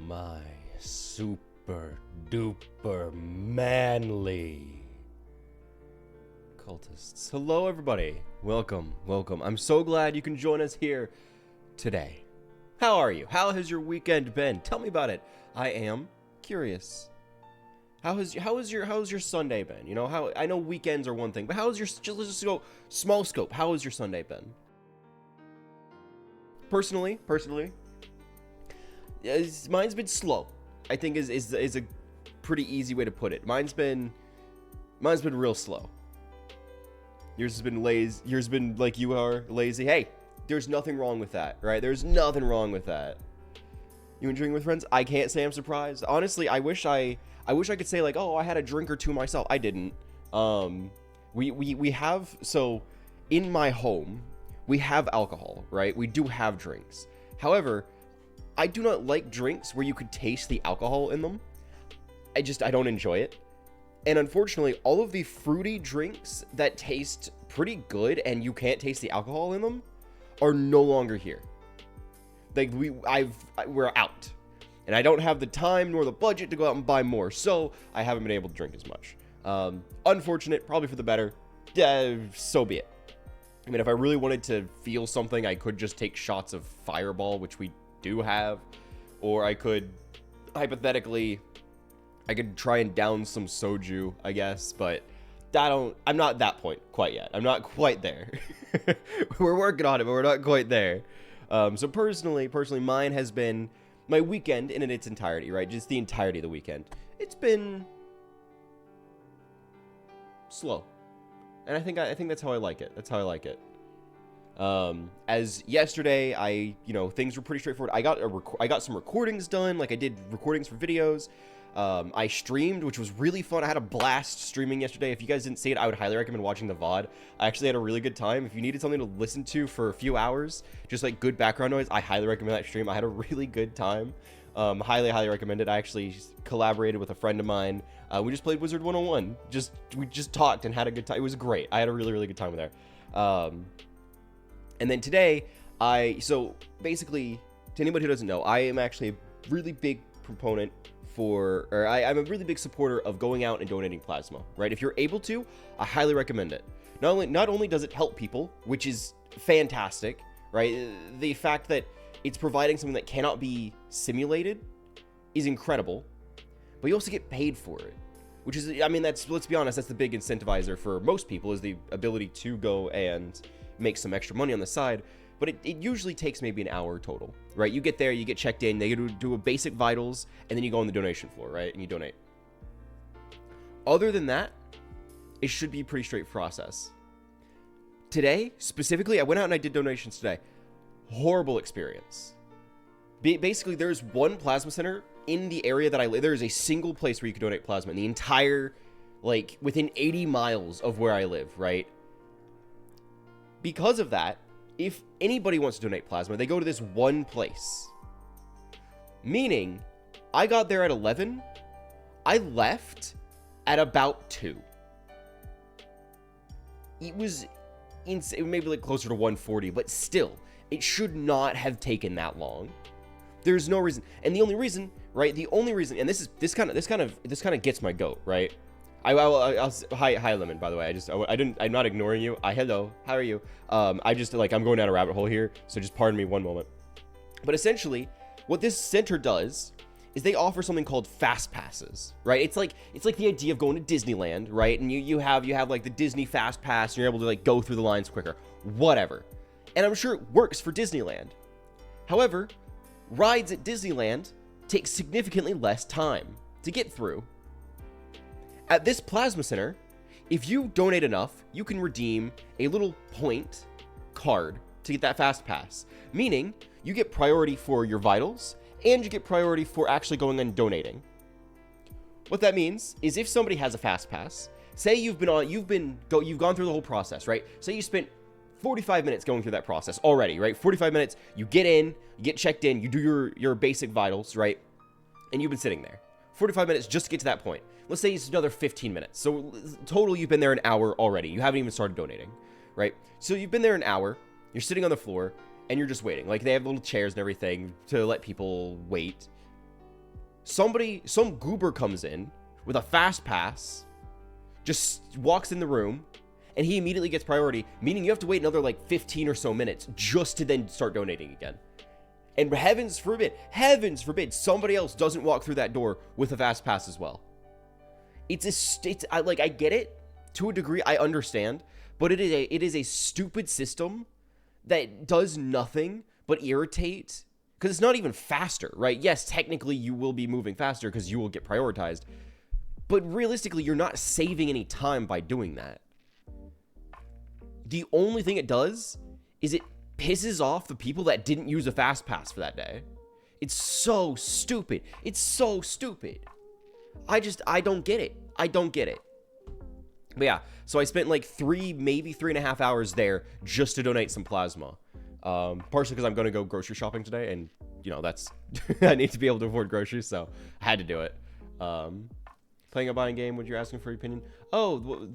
my super duper manly cultists. Hello everybody. Welcome. I'm so glad you can join us here today. How are you? How has your weekend been? Tell me about it. I am curious. How has your Sunday been? You know, how I know weekends are one thing, but let's just go small scope. How has your Sunday been? Personally, mine's been slow. I think is a pretty easy way to put it. Mine's been real slow. Yours has been lazy. Yours has been like you are lazy. Hey, there's nothing wrong with that, right? There's nothing wrong with that. You enjoying with friends? I can't say I'm surprised. Honestly, I wish I could say like, oh, I had a drink or two myself. I didn't. We have, so in my home, we have alcohol, right? We do have drinks. However, I do not like drinks where you could taste the alcohol in them. I don't enjoy it. And unfortunately, all of the fruity drinks that taste pretty good and you can't taste the alcohol in them are no longer here. Like we're out. And I don't have the time nor the budget to go out and buy more, so I haven't been able to drink as much. Unfortunate, probably for the better. So be it. I mean, if I really wanted to feel something, I could just take shots of Fireball, which we do have, or I could, hypothetically, I could try and down some soju, I guess, but I'm not that point quite yet. I'm not quite there. We're working on it, but we're not quite there. So personally, mine has been my weekend in its entirety, right? Just the entirety of the weekend. It's been slow. And I think that's how I like it. As yesterday, things were pretty straightforward. I got some recordings done. Like I did recordings for videos. I streamed, which was really fun. I had a blast streaming yesterday. If you guys didn't see it, I would highly recommend watching the VOD. I actually had a really good time. If you needed something to listen to for a few hours, just like good background noise, I highly recommend that stream. I had a really good time. Highly recommend it. I actually collaborated with a friend of mine. We just played Wizard 101. We just talked and had a good time. It was great. I had a really good time there. And then today, so basically, to anybody who doesn't know, I am actually a really big proponent I'm a really big supporter of going out and donating plasma, right? If you're able to, I highly recommend it. Not only does it help people, which is fantastic, right? The fact that it's providing something that cannot be simulated is incredible, but you also get paid for it, which is, I mean, let's be honest, that's the big incentivizer for most people, is the ability to go and make some extra money on the side. But it usually takes maybe an hour total, right? You get there, you get checked in, they do a basic vitals, and then you go on the donation floor, right? And you donate. Other than that, it should be a pretty straight process. Today, specifically, I went out and I did donations today. Horrible experience. Basically, there's one plasma center in the area that I live. There is a single place where you can donate plasma in the entire, like, within 80 miles of where I live, right? Because of that, if anybody wants to donate plasma, they go to this one place. Meaning, I got there at 11, I left at about 2. It was insane, maybe like closer to 1:40, but still, it should not have taken that long. There's no reason, and the only reason, right? And this kind of gets my goat, right? Hi Lemon, by the way. I'm not ignoring you. Hello, how are you? I'm going down a rabbit hole here, so just pardon me one moment. But essentially, what this center does is they offer something called fast passes, right? It's like the idea of going to Disneyland, right? And you have like the Disney fast pass, and you're able to like go through the lines quicker, whatever. And I'm sure it works for Disneyland. However, rides at Disneyland take significantly less time to get through. At this plasma center, if you donate enough, you can redeem a little point card to get that fast pass. Meaning, you get priority for your vitals, and you get priority for actually going and donating. What that means is if somebody has a fast pass, say you've gone through the whole process, right? Say you spent 45 minutes going through that process already, right? 45 minutes, you get in, you get checked in, you do your basic vitals, right? And you've been sitting there. 45 minutes just to get to that point. Let's say it's another 15 minutes. So total, you've been there an hour already. You haven't even started donating, right? So you've been there an hour, you're sitting on the floor, and you're just waiting. Like, they have little chairs and everything to let people wait. Some goober comes in with a fast pass, just walks in the room, and he immediately gets priority, meaning you have to wait another like 15 or so minutes just to then start donating again. And heavens forbid, somebody else doesn't walk through that door with a fast pass as well. I get it to a degree, I understand, but it is a stupid system that does nothing but irritate, because it's not even faster, right? Yes, technically you will be moving faster because you will get prioritized, but realistically, you're not saving any time by doing that. The only thing it does is it pisses off the people that didn't use a fast pass for that day. It's so stupid. It's so stupid. I don't get it. I don't get it. But yeah, so I spent like maybe 3.5 hours there just to donate some plasma. Partially because I'm going to go grocery shopping today, and you know, that's I need to be able to afford groceries, so I had to do it. Playing a buying game when you're asking for your opinion. Oh,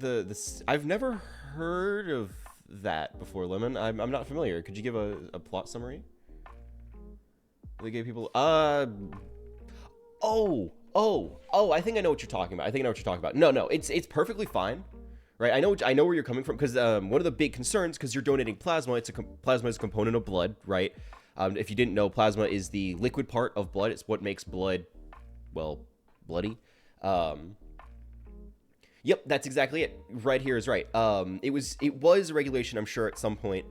I've never heard of that before, Lemon. I'm not familiar. Could you give a plot summary? They gave people I think I know what you're talking about. No, it's perfectly fine, right? I know where you're coming from, because one of the big concerns, because you're donating plasma, plasma is a component of blood, right? If you didn't know, plasma is the liquid part of blood. It's what makes blood, well, bloody. Yep, that's exactly it. Right here is right. It was a regulation, I'm sure, at some point,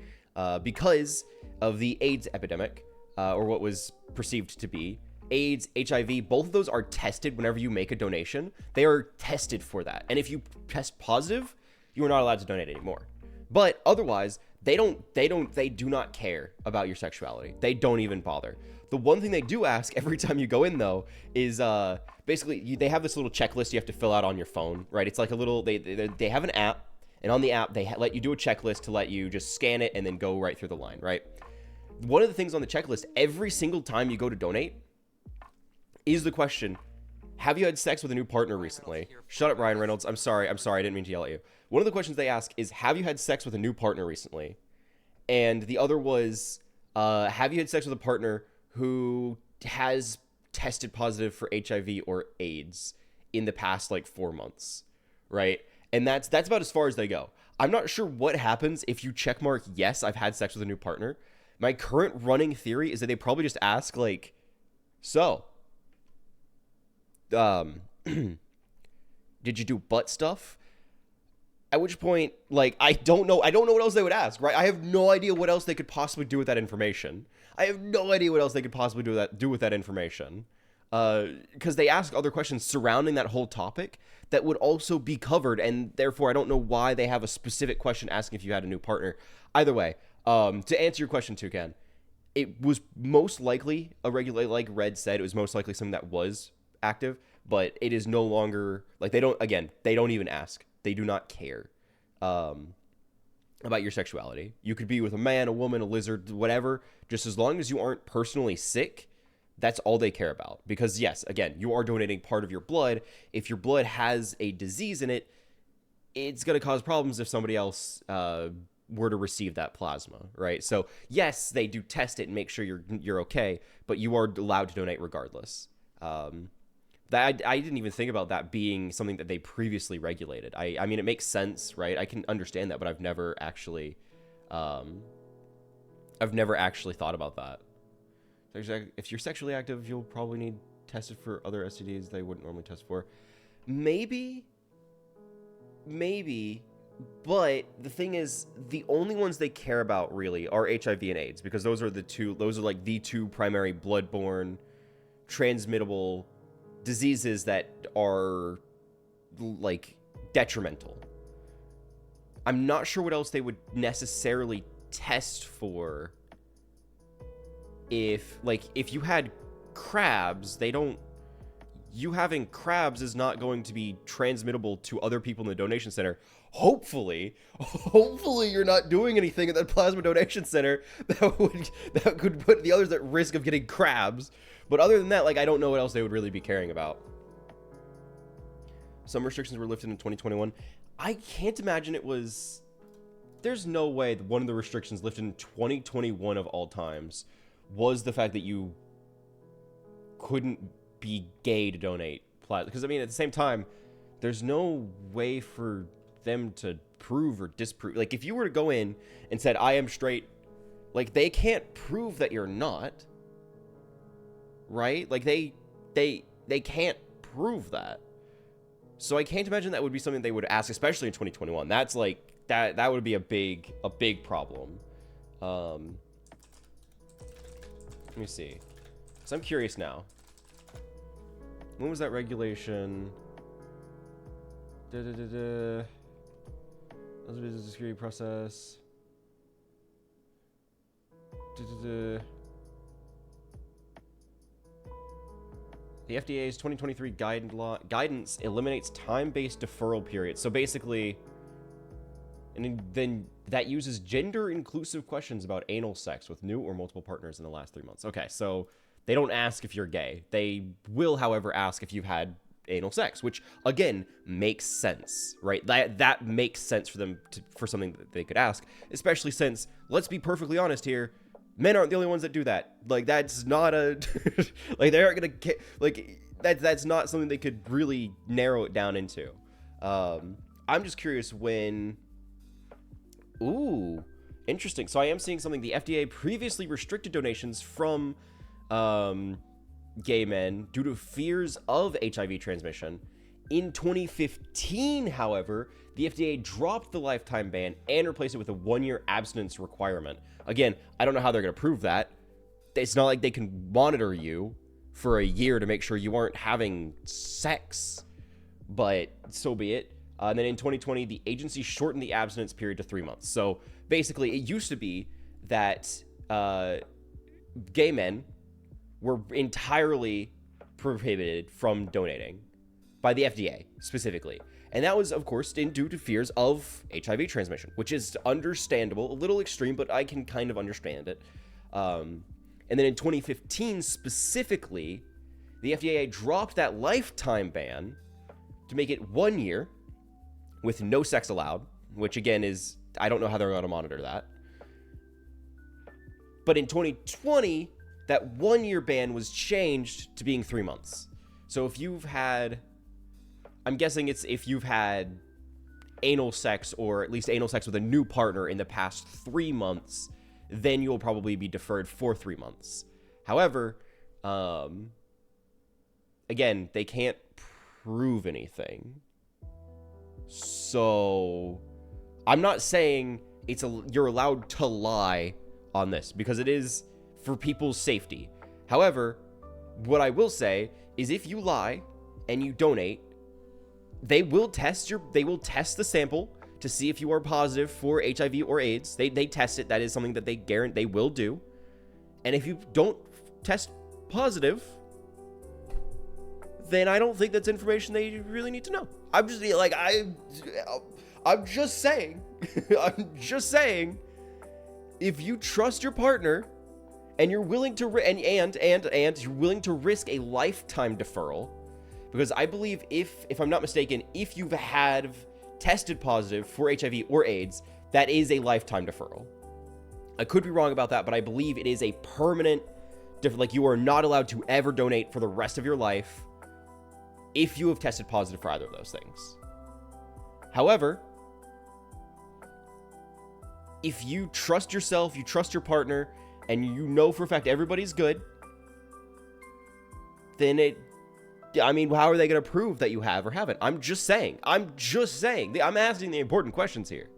because of the AIDS epidemic, or what was perceived to be. AIDS, HIV, both of those are tested whenever you make a donation. They are tested for that. And if you test positive, you are not allowed to donate anymore. But otherwise, they do not care about your sexuality. They don't even bother. The one thing they do ask every time you go in, though, is basically they have this little checklist you have to fill out on your phone, right? It's like a little, they have an app, and on the app, they let you do a checklist to let you just scan it and then go right through the line, right? One of the things on the checklist, every single time you go to donate, is the question, have you had sex with a new partner recently? Shut up, Ryan Reynolds. I'm sorry, I didn't mean to yell at you. One of the questions they ask is, have you had sex with a new partner recently? And the other was, have you had sex with a partner who has tested positive for HIV or AIDS in the past, like, 4 months, right? And that's about as far as they go. I'm not sure what happens if you checkmark, yes, I've had sex with a new partner. My current running theory is that they probably just ask, like, so, did you do butt stuff? At which point, like, I don't know what else they would ask, right? I have no idea what else they could possibly do with that information. Because they ask other questions surrounding that whole topic that would also be covered, and therefore I don't know why they have a specific question asking if you had a new partner. Either way, to answer your question, Toucan, it was most likely a regular, like Red said, it was most likely something that was active, but it is no longer, like, they don't even ask. They do not care about your sexuality. You could be with a man, a woman, a lizard, whatever, just as long as you aren't personally sick. That's all they care about. Because yes, again, you are donating part of your blood. If your blood has a disease in it, it's going to cause problems if somebody else were to receive that plasma, right? So yes, they do test it and make sure you're okay, but you are allowed to donate regardless. I didn't even think about that being something that they previously regulated. I mean, it makes sense, right? I can understand that, but I've never actually thought about that. If you're sexually active, you'll probably need tested for other STDs they wouldn't normally test for. Maybe, but the thing is, the only ones they care about really are HIV and AIDS, because those are like the two primary bloodborne transmittable diseases that are, like, detrimental. I'm not sure what else they would necessarily test for. If you had crabs, you having crabs is not going to be transmittable to other people in the donation center. Hopefully you're not doing anything at that plasma donation center that could put the others at risk of getting crabs. But other than that, like, I don't know what else they would really be caring about. Some restrictions were lifted in 2021. I can't imagine it was... There's no way that one of the restrictions lifted in 2021 of all times was the fact that you couldn't be gay to donate plasma. Because, I mean, at the same time, there's no way for them to prove or disprove. Like, if you were to go in and said, I am straight, like, they can't prove that you're not. Right? Like, they can't prove that. So I can't imagine that would be something they would ask, especially in 2021. That's like, that would be a big problem. Let me see. So I'm curious now. When was that regulation? That was a business security process. The FDA's 2023 guidance eliminates time-based deferral periods. So basically, and then that uses gender-inclusive questions about anal sex with new or multiple partners in the last 3 months. Okay, so they don't ask if you're gay. They will, however, ask if you've had anal sex, which, again, makes sense, right? That makes sense for them for something that they could ask, especially since, let's be perfectly honest here, men aren't the only ones that do that. Like, that's not a... like, they aren't gonna... Like, that's not something they could really narrow it down into. I'm just curious when... Ooh, interesting. So I am seeing something. The FDA previously restricted donations from gay men due to fears of HIV transmission. In 2015, however, the FDA dropped the lifetime ban and replaced it with a 1-year abstinence requirement. Again, I don't know how they're going to prove that. It's not like they can monitor you for a year to make sure you aren't having sex, but so be it. And then in 2020, the agency shortened the abstinence period to 3 months. So basically, it used to be that gay men were entirely prohibited from donating by the FDA specifically. And that was, of course, due to fears of HIV transmission, which is understandable, a little extreme, but I can kind of understand it. And then in 2015, specifically, the FDA dropped that lifetime ban to make it 1 year with no sex allowed, which again is, I don't know how they're going to monitor that. But in 2020, that 1-year ban was changed to being 3 months. So if you've had, I'm guessing it's if you've had anal sex, or at least anal sex with a new partner in the past 3 months, then you'll probably be deferred for 3 months. However, again, they can't prove anything. So I'm not saying you're allowed to lie on this, because it is for people's safety. However, what I will say is if you lie and you donate, they will test the sample to see if you are positive for HIV or AIDS. They test it. That is something that they guarantee they will do. And if you don't test positive, then I don't think that's information they really need to know. I'm just like, I'm just saying, I'm just saying, if you trust your partner and you're willing to, and you're willing to risk a lifetime deferral, because I believe if I'm not mistaken, if you've tested positive for HIV or AIDS, that is a lifetime deferral. I could be wrong about that, but I believe it is a permanent, like you are not allowed to ever donate for the rest of your life if you have tested positive for either of those things. However, if you trust yourself, you trust your partner, and you know for a fact everybody's good, then I mean, how are they going to prove that you have or haven't? I'm just saying. I'm asking the important questions here.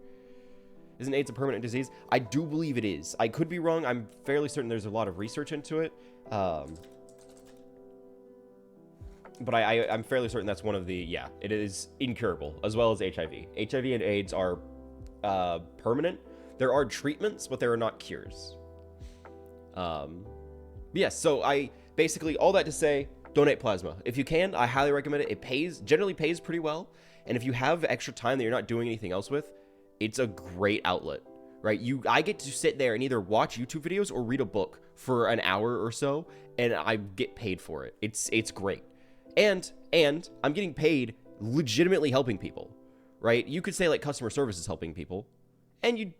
Isn't AIDS a permanent disease? I do believe it is. I could be wrong. I'm fairly certain there's a lot of research into it. But I'm fairly certain that's one of the, it is incurable, as well as HIV. HIV and AIDS are permanent. There are treatments, but there are not cures. Yes, so I basically, all that to say, donate plasma. If you can, I highly recommend it. It generally pays pretty well. And if you have extra time that you're not doing anything else with, it's a great outlet, right? I get to sit there and either watch YouTube videos or read a book for an hour or so, and I get paid for it. It's great. And I'm getting paid legitimately helping people, right? You could say like customer service is helping people, and you'd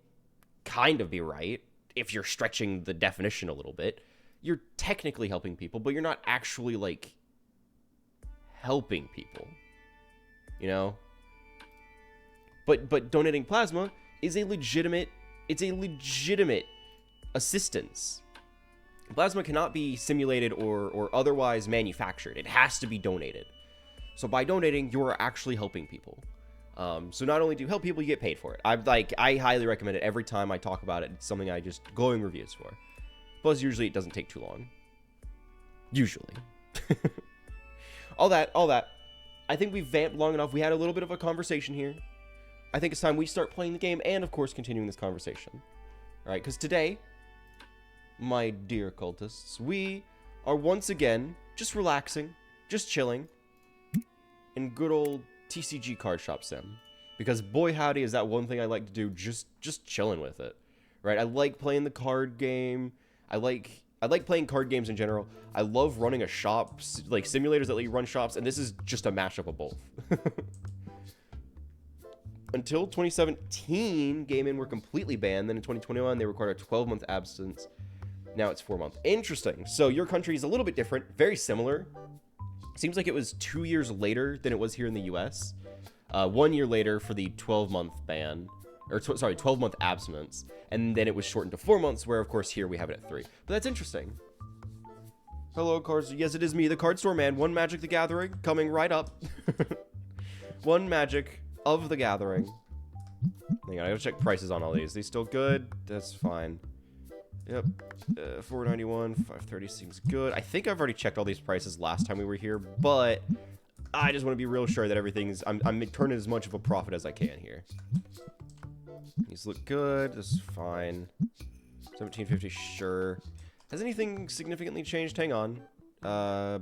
kind of be right if you're stretching the definition a little bit. You're technically helping people, but you're not actually like helping people, you know? But donating plasma is a legitimate, it's a legitimate assistance. Plasma cannot be simulated or otherwise manufactured. It has to be donated. So by donating, you are actually helping people. So not only do you help people, you get paid for it. I highly recommend it every time I talk about it. It's something I just glowing reviews for. Plus, usually it doesn't take too long. Usually. all that. I think we've vamped long enough. We had a little bit of a conversation here. I think it's time we start playing the game and, of course, continuing this conversation. All right, because today, my dear cultists, we are once again just relaxing, just chilling, in good old TCG card shop sim. Because boy howdy is that one thing I like to do, just chilling with it. Right? I like playing the card game. I like playing card games in general. I love running a shop, like simulators that let you run shops, and this is just a mashup of both. Until 2017, gaming were completely banned. Then in 2021, they required a 12-month absence. Now it's 4 months. Interesting. So your country is a little bit different, very similar. Seems like it was 2 years later than it was here in the US. 1 year later for the 12-month ban, or 12-month abstinence, and then it was shortened to 4 months, where of course here we have it at 3. But that's interesting. Hello, cards. Yes, it is me, the card store man. One Magic the Gathering coming right up. One Magic of the Gathering. Hang on, I gotta check prices on all these. These still good? That's fine. Yep. 491, 530 seems good. I think I've already checked all these prices last time we were here, but I just want to be real sure that everything's... I'm turning as much of a profit as I can here. These look good. This is fine. 1750, sure. Has anything significantly changed? Hang on. I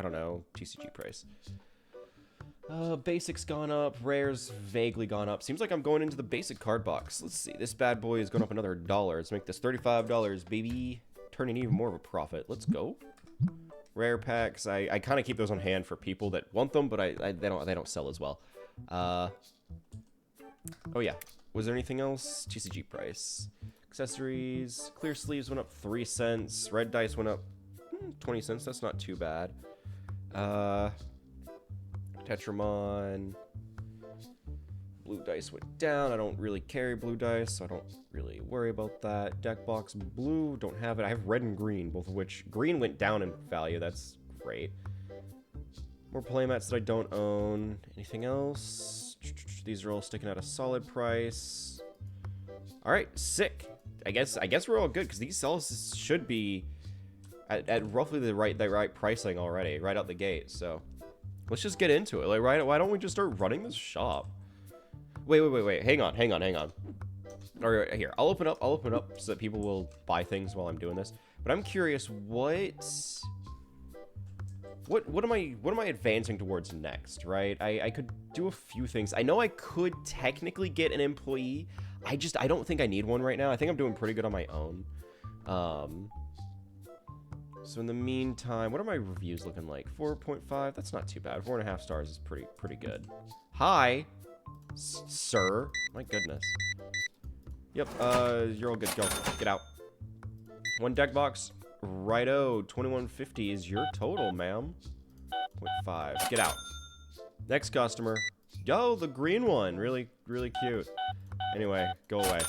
don't know. TCG price. Basic's gone up. Rare's vaguely gone up. Seems like I'm going into the basic card box. Let's see. This bad boy is going up another $1. Let's make this $35, baby. Turning even more of a profit. Let's go. Rare packs. I kind of keep those on hand for people that want them, but they don't sell as well. Oh yeah. Was there anything else? TCG price. Accessories. Clear sleeves went up 3 cents. Red dice went up 20 cents. That's not too bad. Tetramon. Blue dice went down. I don't really carry blue dice, so I don't really worry about that. Deck box blue, don't have it. I have red and green, both of which green went down in value. That's great. More playmats that I don't own. Anything else? These are all sticking at a solid price. All right, sick. I guess we're all good because these cells should be at roughly the right pricing already, right out the gate. So. Let's just get into it. Like, right? Why don't we just start running this shop? Wait. Hang on. All right, here. I'll open up so that people will buy things while I'm doing this. But I'm curious, what am I advancing towards next, right? I could do a few things. I know I could technically get an employee. I don't think I need one right now. I think I'm doing pretty good on my own. So in the meantime, what are my reviews looking like? 4.5. That's not too bad. 4.5 stars is pretty good. Hi, sir. My goodness. Yep. You're all good. Go. Get out. One deck box. Righto. 2150 is your total, ma'am. 0.5. Get out. Next customer. Yo, the green one. Really cute. Anyway, go away.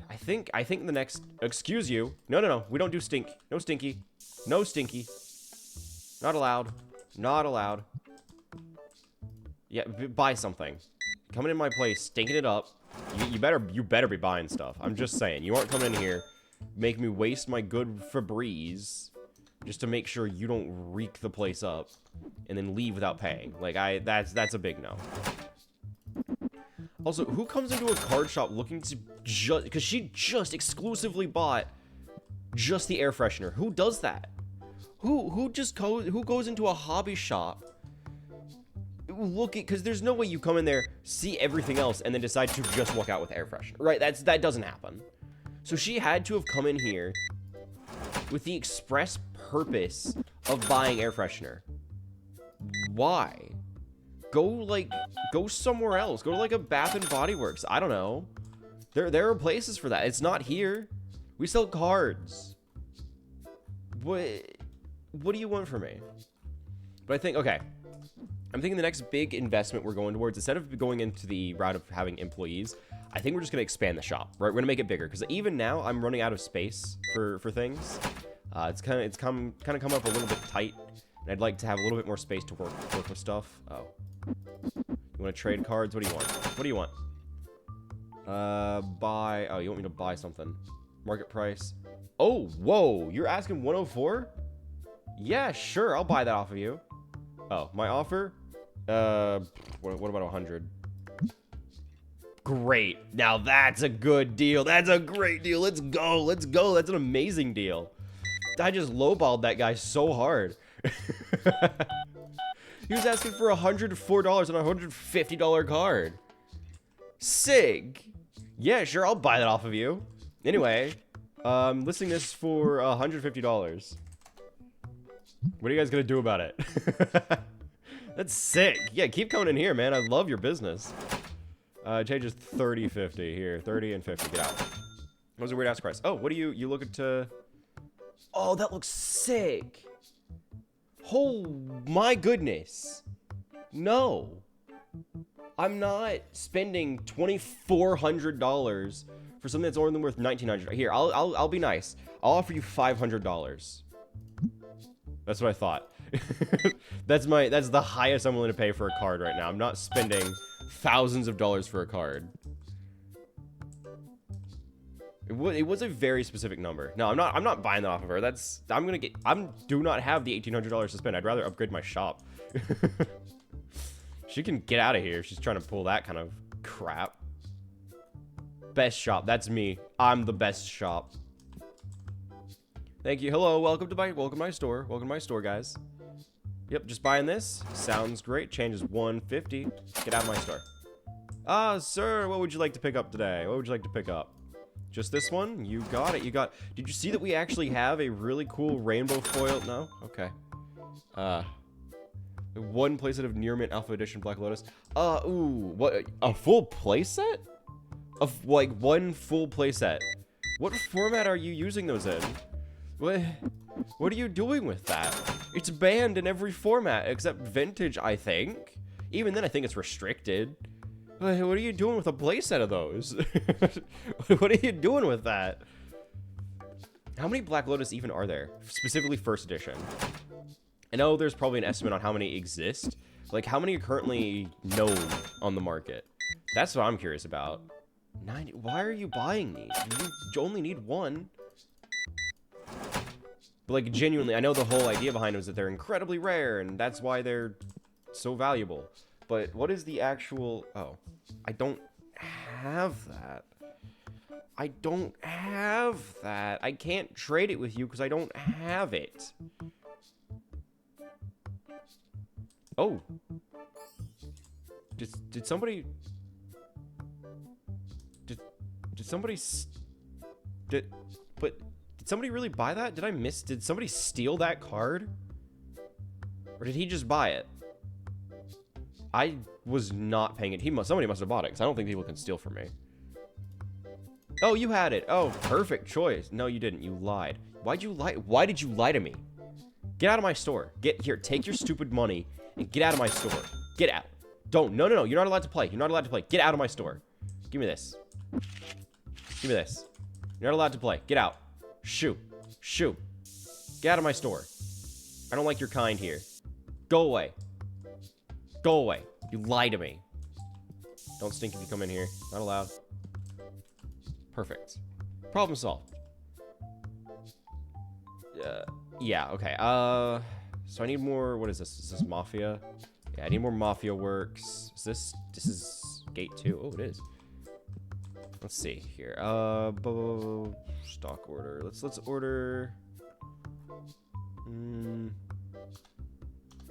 I think the next... Excuse you. No. We don't do stink. No stinky. No stinky. Not allowed. Not allowed. Yeah, buy something. Coming in my place, stinking it up. You better be buying stuff. I'm just saying. You aren't coming in here, make me waste my good Febreze just to make sure you don't reek the place up and then leave without paying. Like, that's a big no. Also, who comes into a card shop looking to just... Because she just exclusively bought just the air freshener. Who does that? Who goes into a hobby shop looking... Because there's no way you come in there, see everything else, and then decide to just walk out with air freshener. Right? That doesn't happen. So she had to have come in here with the express purpose of buying air freshener. Why? Go somewhere else. Go to like a Bath and Body Works. I don't know. There are places for that. It's not here. We sell cards. what do you want from me? But I think, okay. I'm thinking the next big investment we're going towards, instead of going into the route of having employees, I think we're just going to expand the shop, right? We're going to make it bigger, because even now, I'm running out of space for things. It's kind of come up a little bit tight, and I'd like to have a little bit more space to work with stuff. Oh. You want to trade cards? What do you want? What do you want? Buy... Oh, you want me to buy something. Market price. Oh, whoa! You're asking 104? Yeah, sure, I'll buy that off of you. Oh, my offer? What about 100? Great. Now that's a good deal. That's a great deal. Let's go. Let's go. That's an amazing deal. I just lowballed that guy so hard. He was asking for $104 on a $150 card. Sig. Yeah, sure. I'll buy that off of you. Anyway, listing this for $150. What are you guys gonna do about it? That's sick. Yeah, keep coming in here, man. I love your business. Changes 30, 50 here. 30 and 50. Get out. That was a weird ass price. Oh, what do you looking to... Oh, that looks sick. Oh, my goodness. No. I'm not spending $2,400 for something that's only worth $1,900. Here, I'll be nice. I'll offer you $500. That's what I thought. That's the highest I'm willing to pay for a card right now. I'm not spending thousands of dollars for a card. It was a very specific number. No, I'm not buying that off of her. I do not have the $1,800 to spend. I'd rather upgrade my shop. She can get out of here if she's trying to pull that kind of crap. Best shop. That's me. I'm the best shop. Thank you. Hello. Welcome to my store. Welcome to my store, guys. Yep, just buying this. Sounds great. Changes 150. Get out of my store. Ah, sir, what would you like to pick up today? What would you like to pick up? Just this one? You got it. Did you see that we actually have a really cool rainbow foil? No? Okay. One playset of Near Mint Alpha Edition Black Lotus. Ooh, what? A full playset? Of, like, one full playset. What format are you using those in? What are you doing with that? It's banned in every format except vintage, I think. Even then, I think it's restricted. What are you doing with a playset of those? What are you doing with that? How many Black Lotus even are there? Specifically first edition. I know there's probably an estimate on how many exist. Like, how many are currently known on the market? That's what I'm curious about. 90. Why are you buying these? You only need one. But, like, genuinely, I know the whole idea behind them is that they're incredibly rare, and that's why they're so valuable. But what is the actual... Oh, I don't have that. I don't have that. I can't trade it with you because I don't have it. Oh. Did somebody... Did somebody... Did somebody really buy that? Did somebody steal that card? Or did he just buy it? I was not paying it. Somebody must have bought it, because I don't think people can steal from me. Oh, you had it. Oh, perfect choice. No, you didn't. You lied. Why'd you lie? Why did you lie to me? Get out of my store. Get here. Take your stupid money and get out of my store. Get out. Don't. No. You're not allowed to play. You're not allowed to play. Get out of my store. Give me this. Give me this. You're not allowed to play. Get out. Shoo. Shoo. Get out of my store. I don't like your kind here. Go away. Go away. You lie to me. Don't stink if you come in here. Not allowed. Perfect. Problem solved. Yeah, okay. So I need more... What is this? Is this Mafia? Yeah, I need more Mafia works. Is this... This is Gate 2. Oh, it is. Let's see here. Stock order. Let's order...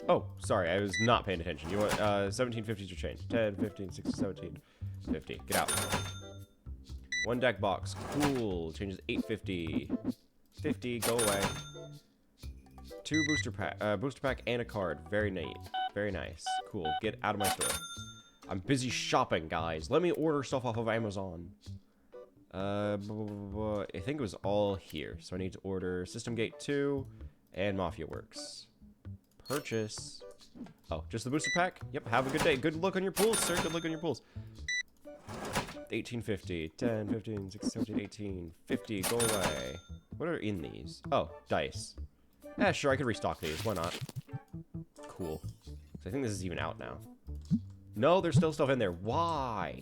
Oh, sorry, I was not paying attention. You want 1750s to change. 10, 15, 16, 17, 50. Get out. One deck box. Cool. Changes 850. 50. Go away. Two booster pack and a card. Very neat. Very nice. Cool. Get out of my store. I'm busy shopping, guys. Let me order stuff off of Amazon. I think it was all here. So I need to order System Gate 2 And Mafia Works. Purchase. Oh, just the booster pack? Yep, have a good day. Good luck on your pools, sir. Good luck on your pools. 1850, 10, 15, 16, 17, 18, 50, go away. What are in these? Oh, dice. Yeah, sure, I could restock these. Why not? Cool. So I think this is even out now. No, there's still stuff in there. Why?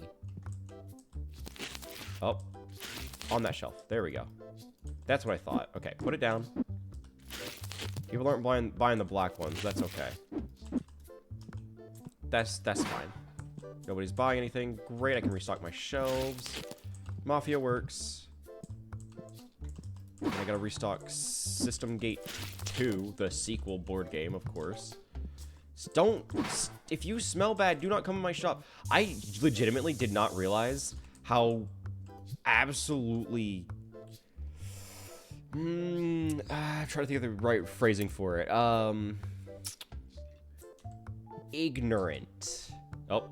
Oh. On that shelf. There we go. That's what I thought. Okay, put it down. People aren't buying the black ones. That's okay. That's fine. Nobody's buying anything. Great, I can restock my shelves. Mafia Works. And I gotta restock System Gate 2, the sequel board game, of course. If you smell bad, do not come in my shop. I legitimately did not realize how absolutely... I'm trying to think of the right phrasing for it. Ignorant. Oh.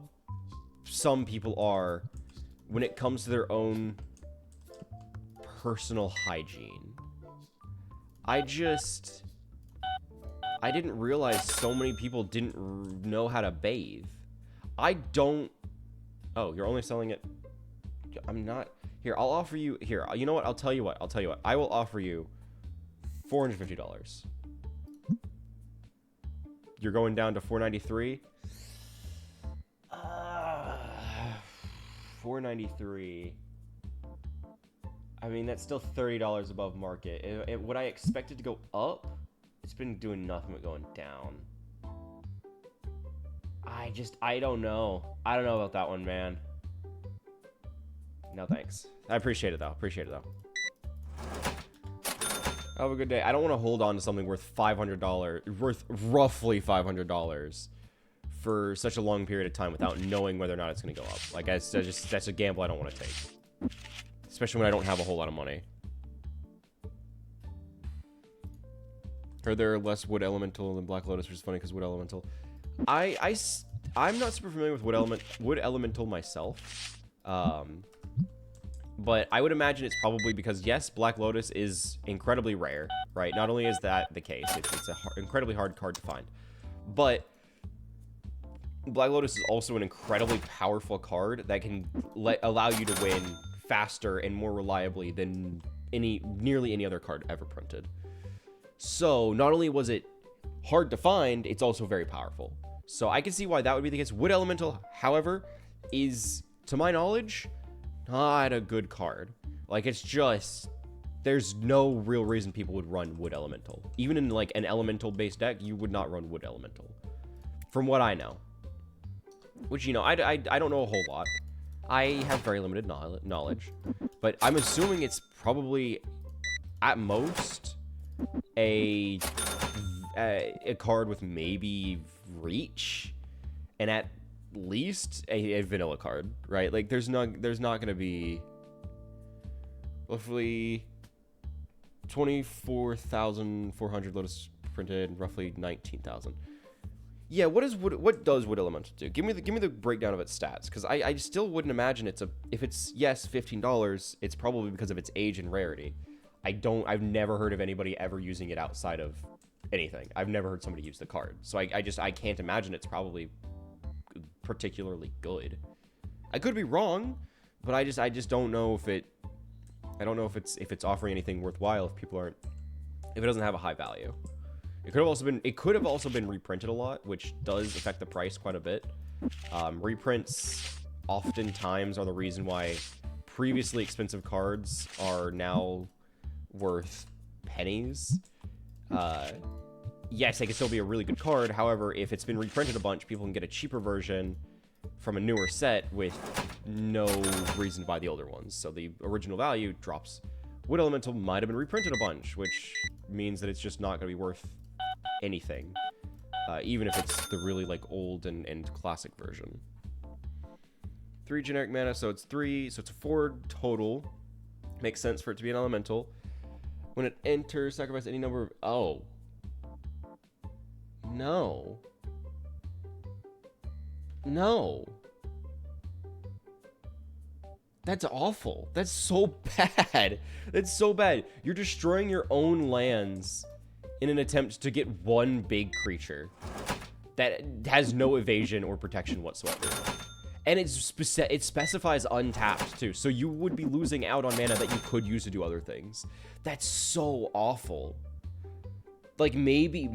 Some people are when it comes to their own personal hygiene. I didn't realize so many people didn't know how to bathe. I don't... Oh, you're only selling it... I'm not... Here, I'll offer you... Here, you know what? I'll tell you what. I will offer you $450. You're going down to $493? $493. I mean, that's still $30 above market. Would I expect it to go up? It's been doing nothing but going down. I don't know. I don't know about that one, man. No, thanks. I appreciate it, though. Have a good day. I don't want to hold on to something worth $500, worth roughly $500 for such a long period of time without knowing whether or not it's going to go up. Like, that's a gamble I don't want to take. Especially when I don't have a whole lot of money. Are there less Wood Elemental than Black Lotus, which is funny because Wood Elemental... I'm not super familiar with Wood Elemental myself. But I would imagine it's probably because, yes, Black Lotus is incredibly rare, right? Not only is that the case, it's an incredibly hard card to find. But Black Lotus is also an incredibly powerful card that can allow you to win faster and more reliably than nearly any other card ever printed. So not only was it hard to find, it's also very powerful. So I can see why that would be the case. Wood Elemental, however, is, to my knowledge, not a good card. Like, it's just, there's no real reason people would run Wood Elemental. Even in, like, an Elemental-based deck, you would not run Wood Elemental. From what I know. Which, you know, I don't know a whole lot. I have very limited knowledge. But I'm assuming it's probably, at most, a card with maybe reach. And at least a vanilla card, right? Like, there's not gonna be roughly 24,400 Lotus printed, roughly 19,000. Yeah, what does Wood Elemental do? Give me the breakdown of its stats, because I still wouldn't imagine if it's yes $15, it's probably because of its age and rarity. I've never heard of anybody ever using it outside of anything. I've never heard somebody use the card, so I can't imagine it's probably particularly good. I could be wrong, but I just don't know if it's offering anything worthwhile if it doesn't have a high value. It could have also been reprinted a lot, which does affect the price quite a bit. Reprints oftentimes are the reason why previously expensive cards are now worth pennies. Yes, it can still be a really good card. However, if it's been reprinted a bunch, people can get a cheaper version from a newer set with no reason to buy the older ones. So the original value drops. Wood Elemental might have been reprinted a bunch, which means that it's just not going to be worth anything. Even if it's the really, like, old and classic version. 3 generic mana, so it's 3, so it's a 4 total. Makes sense for it to be an elemental. When it enters, sacrifice any number of... Oh. No. No. That's awful. That's so bad. That's so bad. You're destroying your own lands in an attempt to get one big creature that has no evasion or protection whatsoever. And it specifies untapped, too. So you would be losing out on mana that you could use to do other things. That's so awful. Like, maybe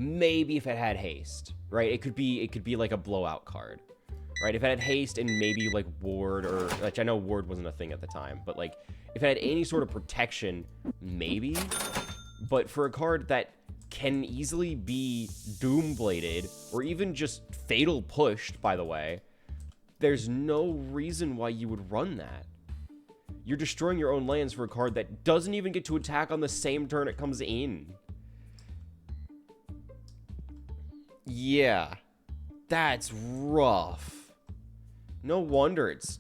if it had haste, right? It could be like a blowout card, right? If it had haste and maybe, like, ward or... Like, I know ward wasn't a thing at the time, but, like, if it had any sort of protection, maybe. But for a card that can easily be Doombladed or even just Fatal Pushed, by the way... There's no reason why you would run that. You're destroying your own lands for a card that doesn't even get to attack on the same turn it comes in. Yeah. That's rough. No wonder it's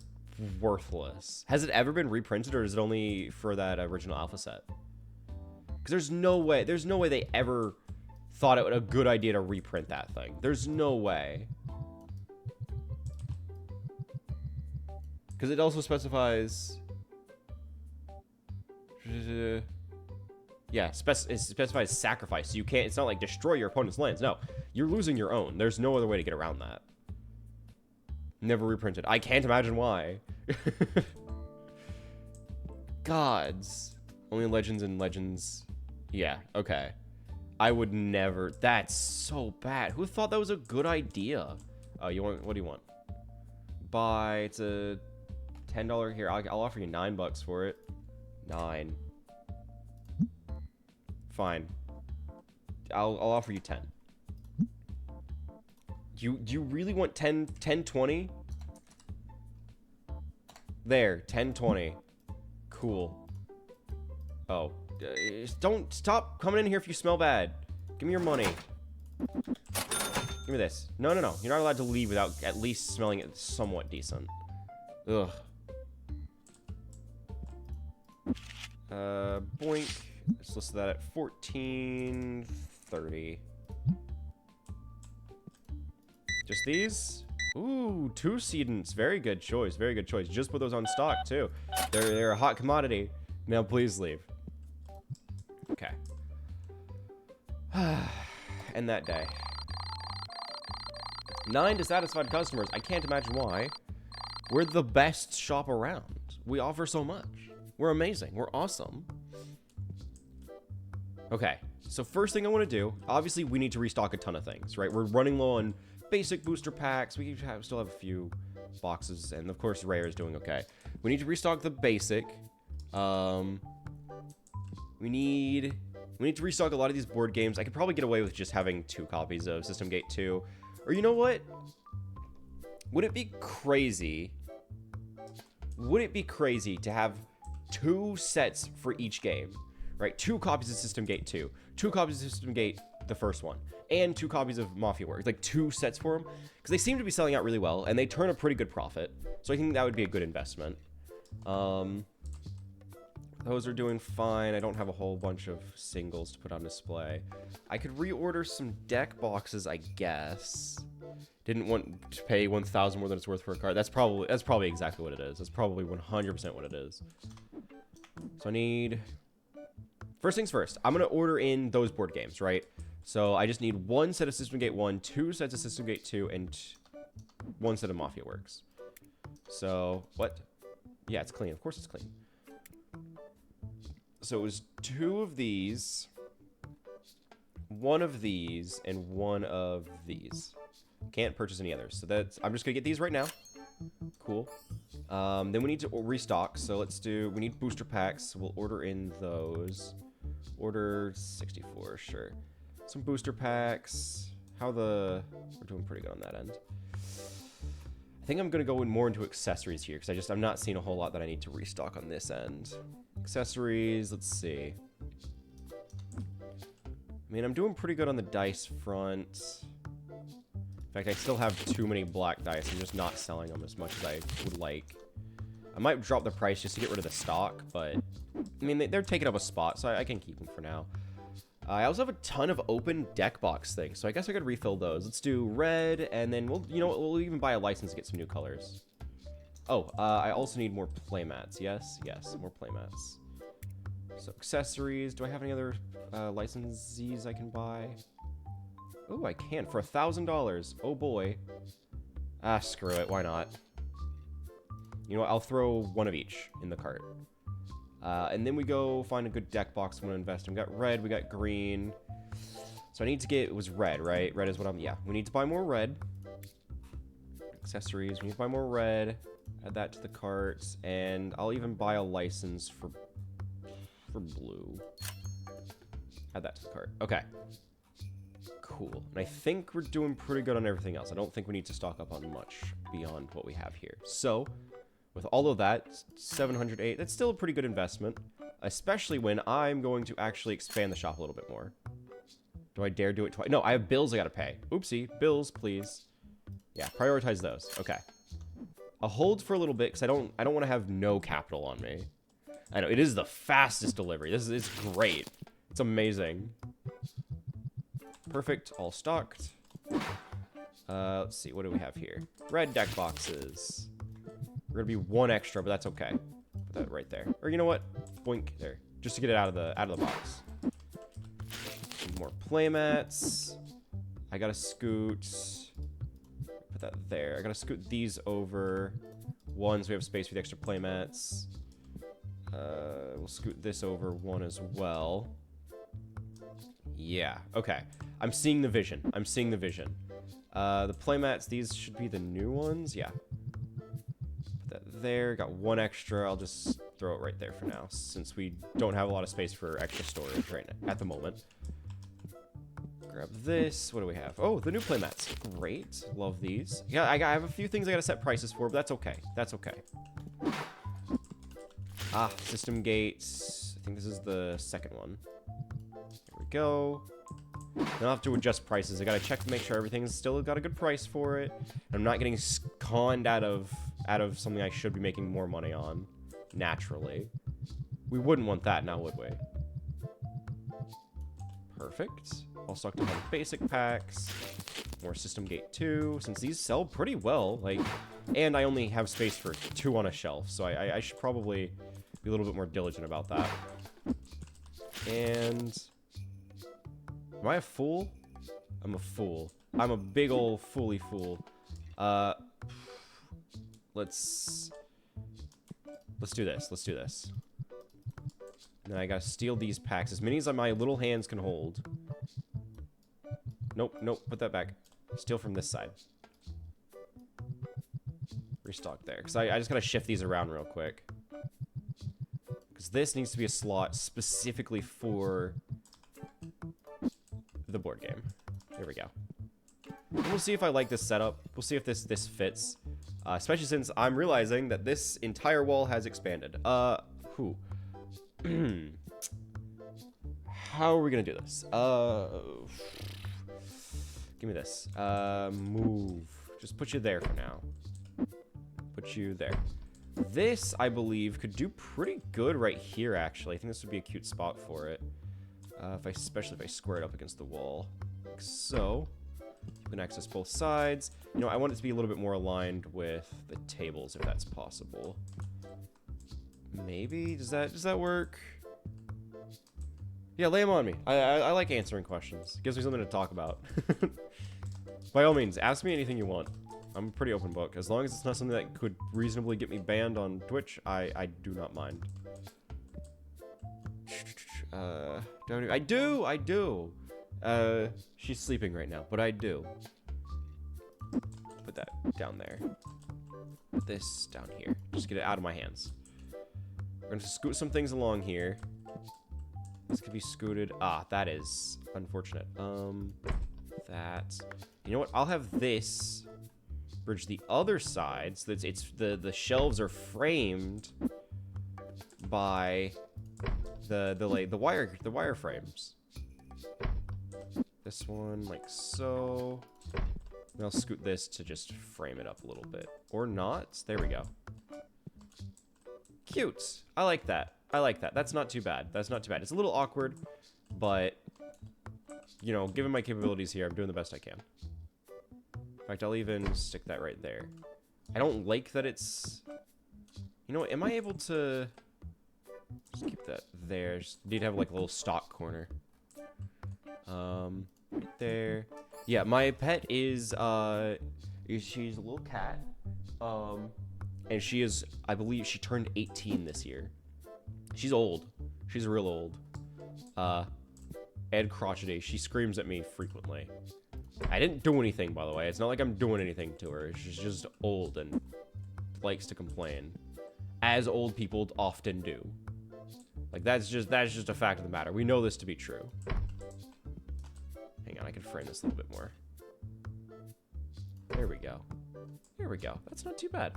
worthless. Has it ever been reprinted, or is it only for that original alpha set? Because there's no way they ever thought it was a good idea to reprint that thing. There's no way. Because it also specifies... Yeah, it specifies sacrifice. So you can't... It's not like destroy your opponent's lands. No, you're losing your own. There's no other way to get around that. Never reprinted. I can't imagine why. Gods. Only Legends and Legends... Yeah, okay. I would never... That's so bad. Who thought that was a good idea? Oh, you want... What do you want? Buy... It's a... $10 here. I'll offer you $9 for it. 9. Fine. I'll offer you 10. Do you really want 10 20? There, 10 20. Cool. Oh, don't stop coming in here if you smell bad. Give me your money. Give me this. No. You're not allowed to leave without at least smelling it somewhat decent. Ugh. Boink. Let's list that at 14.30. Just these? Ooh, 2 Sedents. Very good choice. Very good choice. Just put those on stock, too. They're a hot commodity. Now, please leave. Okay. End that day. 9 dissatisfied customers. I can't imagine why. We're the best shop around. We offer so much. We're amazing. We're awesome. Okay, so first thing I want to do, obviously we need to restock a ton of things, right? We're running low on basic booster packs. We still have a few boxes, and of course Rare is doing okay. We need to restock the basic. We need to restock a lot of these board games. I could probably get away with just having 2 copies of System Gate 2. Or you know what? Would it be crazy? Would it be crazy to have 2 sets for each game? Right, 2 copies of System Gate 2, 2 copies of System Gate, the first one, and 2 copies of Mafia Works. Like 2 sets for them, because they seem to be selling out really well, and they turn a pretty good profit. So I think that would be a good investment. Those are doing fine. I don't have a whole bunch of singles to put on display. I could reorder some deck boxes, I guess. Didn't want to pay 1,000 more than it's worth for a card. That's probably exactly what it is. That's probably 100% what it is. So I need... First things first, I'm going to order in those board games, right? So I just need 1 set of System Gate 1, 2 sets of System Gate 2, and 1 set of Mafia Works. So, what? Yeah, it's clean. Of course it's clean. So it was 2 of these, 1 of these, and 1 of these. Can't purchase any others. So that's... I'm just going to get these right now. Cool. Then we need to restock. So we need booster packs. So we'll order in those. Order 64, sure. Some booster packs. We're doing pretty good on that end. I think I'm going to go more into accessories here, because I'm not seeing a whole lot that I need to restock on this end. Accessories, let's see. I mean, I'm doing pretty good on the dice front. In fact, I still have too many black dice. I'm just not selling them as much as I would like. I might drop the price just to get rid of the stock, but... I mean, they're taking up a spot, so I can keep them for now. I also have a ton of open deck box things, so I guess I could refill those. Let's do red, and then we'll even buy a license to get some new colors. Oh, I also need more playmats. Yes, more playmats. So accessories. Do I have any other licensees I can buy? Oh, I can for $1,000. Oh boy. Ah, screw it. Why not? You know what? I'll throw one of each in the cart. And then we go find a good deck box we want to invest in. We got red, we got green. So I need to get, it was red, right? Red is what I'm, yeah. We need to buy more red. Accessories, we need to buy more red. Add that to the cart. And I'll even buy a license for blue. Add that to the cart. Okay. Cool. And I think we're doing pretty good on everything else. I don't think we need to stock up on much beyond what we have here. So, with all of that, 708, that's still a pretty good investment. Especially when I'm going to actually expand the shop a little bit more. Do I dare do it twice? No, I have bills I gotta pay. Oopsie. Bills, please. Yeah, prioritize those. Okay. I'll hold for a little bit because I don't want to have no capital on me. I know, it is the fastest delivery. This is great. It's amazing. Perfect, all stocked. Let's see, what do we have here? Red deck boxes. We're gonna be one extra, but that's okay. Put that right there. Or you know what? Boink there, just to get it out of the box. Some more playmats. I gotta scoot. Put that there. I gotta scoot these over. One, so we have space for the extra playmats. We'll scoot this over one as well. Yeah, okay. I'm seeing the vision. I'm seeing the vision. The playmats, these should be the new ones. Yeah. Put that there. Got one extra. I'll just throw it right there for now, since we don't have a lot of space for extra storage right now, at the moment. Grab this. What do we have? Oh, the new playmats. Great. Love these. Yeah, I have a few things I gotta set prices for, but that's okay. That's okay. Ah, system gates. I think this is the second one. There we go. Then I'll have to adjust prices. I gotta check to make sure everything's still got a good price for it. I'm not getting conned out of something I should be making more money on. Naturally. We wouldn't want that now, would we? Perfect. All stocked up on basic packs. More system gate 2. Since these sell pretty well, like, and I only have space for 2 on a shelf, so I should probably be a little bit more diligent about that. And am I a fool? I'm a fool. I'm a big old fooly fool. Let's do this. Let's do this. And then I gotta steal these packs, as many as my little hands can hold. Nope, nope, put that back. Steal from this side. Restock there, because I just gotta shift these around real quick. Because this needs to be a slot specifically for the board game. There we go. And we'll see if I like this setup. We'll see if this fits. Especially since I'm realizing that this entire wall has expanded. Who? How are we gonna do this? Give me this. Move. Just put you there for now. Put you there. This, I believe, could do pretty good right here, actually. I think this would be a cute spot for it. Especially if I square it up against the wall. Like so. You can access both sides. You know, I want it to be a little bit more aligned with the tables, if that's possible. Maybe? Does that work? Yeah, lay them on me. I like answering questions. It gives me something to talk about. By all means, ask me anything you want. I'm a pretty open book. As long as it's not something that could reasonably get me banned on Twitch, I do not mind. I do! She's sleeping right now, but I do. Put that down there. Put this down here. Just get it out of my hands. We're going to scoot some things along here. This could be scooted. Ah, that is unfortunate. That. You know what? I'll have this bridge the other side so that the shelves are framed by the wire frames. This one like so. And I'll scoot this to just frame it up a little bit. Or not. There we go. Cute. I like that. I like that. That's not too bad. That's not too bad. It's a little awkward, but, you know, given my capabilities here, I'm doing the best I can. In fact, I'll even stick that right there. I don't like that it's... You know, am I able to Just keep that there. Just need to have like a little stock corner. Right there. Yeah, my pet is she's a little cat. And she is, I believe she turned 18 this year. She's old. She's real old. And crotchety. She screams at me frequently. I didn't do anything, by the way. It's not like I'm doing anything to her. She's just old and likes to complain, as old people often do. Like that's just a fact of the matter. We know this to be true. Hang on, I can frame this a little bit more. There we go. There we go. That's not too bad.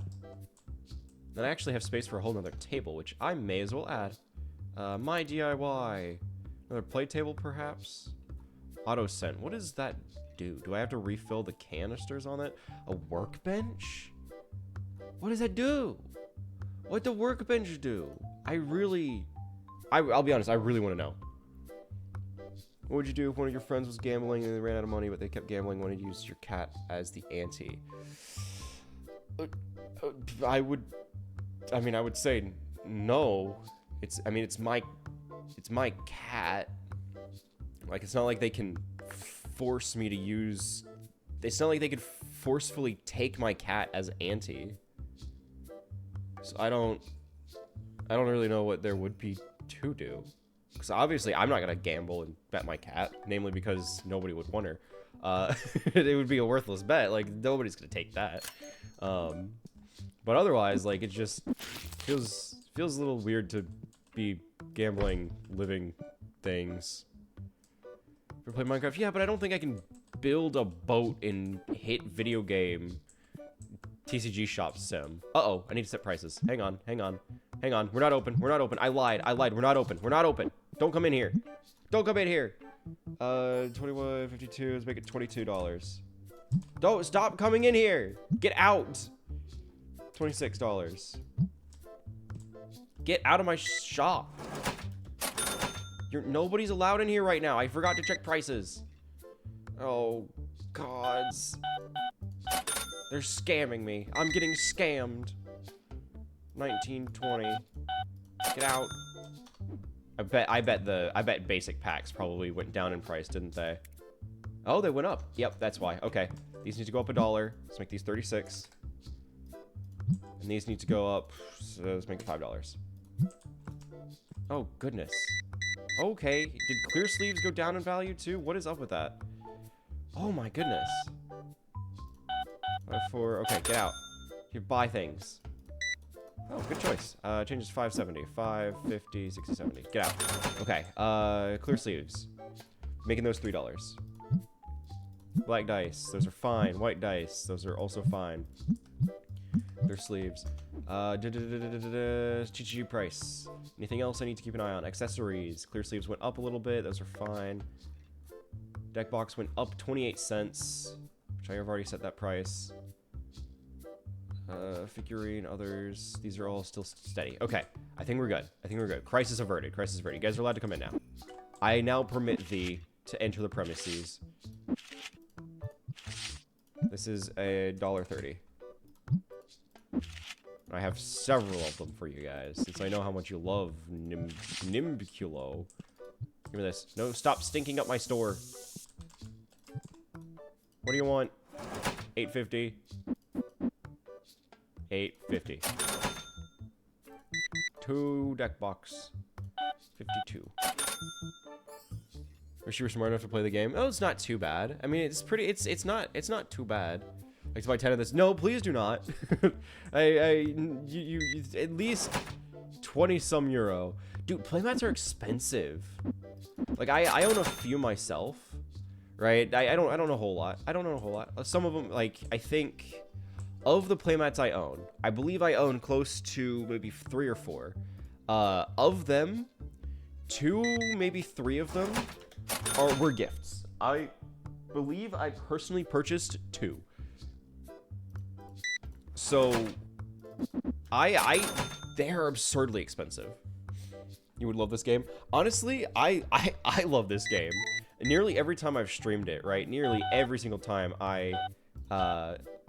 Then I actually have space for a whole nother table, which I may as well add. My DIY. Another plate table, perhaps? Auto scent. What does that do? Do I have to refill the canisters on it? A workbench? What does that do? What the workbench do? I'll be honest, I really want to know. What would you do if one of your friends was gambling and they ran out of money, but they kept gambling, wanted to use your cat as the ante? I would say no. It's my cat. Like, it's not like they can force me to use... It's not like they could forcefully take my cat as ante. So I don't really know what there would be to do. Because obviously I'm not going to gamble and bet my cat. Namely because nobody would want her. It would be a worthless bet. Like, nobody's going to take that. But otherwise, like, it just feels a little weird to be gambling living things. Ever play Minecraft? Yeah, but I don't think I can build a boat in hit video game TCG shop sim. Uh-oh, I need to set prices. Hang on. We're not open. I lied. We're not open. Don't come in here. 21.52, let's make it $22. Don't stop coming in here. Get out. $26. Get out of my shop. Nobody's allowed in here right now. I forgot to check prices. Oh, gods. They're scamming me. I'm getting scammed. 1920. Get out. I bet basic packs probably went down in price, didn't they? Oh, they went up. Yep, that's why. Okay. These need to go up $1. Let's make these 36. And these need to go up, so let's make it $5. Oh, goodness. Okay. Did clear sleeves go down in value too? What is up with that? Oh my goodness. Okay, get out. Here, buy things. Oh, good choice. Changes 570, 550, 60, 70. Get out. Okay, clear sleeves. Making those $3. Black dice, those are fine. White dice, those are also fine. Their sleeves. GG price. Anything else I need to keep an eye on? Accessories. Clear sleeves went up a little bit. Those are fine. Deck box went up 28 cents, which I have already set that price. Figurine, others. These are all still steady. Okay, I think we're good. Crisis averted. You guys are allowed to come in now. I now permit thee to enter the premises. This is $1.30. I have several of them for you guys, since I know how much you love Nimbiculo. Give me this. No, stop stinking up my store. What do you want? $8.50. $8.50. 2 deck box. 52. Wish you were smart enough to play the game. Oh, it's not too bad. I mean, it's pretty. It's not too bad. Like, to buy 10 of this. No, please do not. You at least 20-some euro. Dude, playmats are expensive. Like, I own a few myself, right? I don't know a whole lot. Some of them, like, I think of the playmats I own, I believe I own close to maybe 3 or 4. Of them, 2, maybe 3 of them were gifts. I believe I personally purchased 2. So, they're absurdly expensive. You would love this game. Honestly, I love this game. Nearly every time I've streamed it, right? Nearly every single time I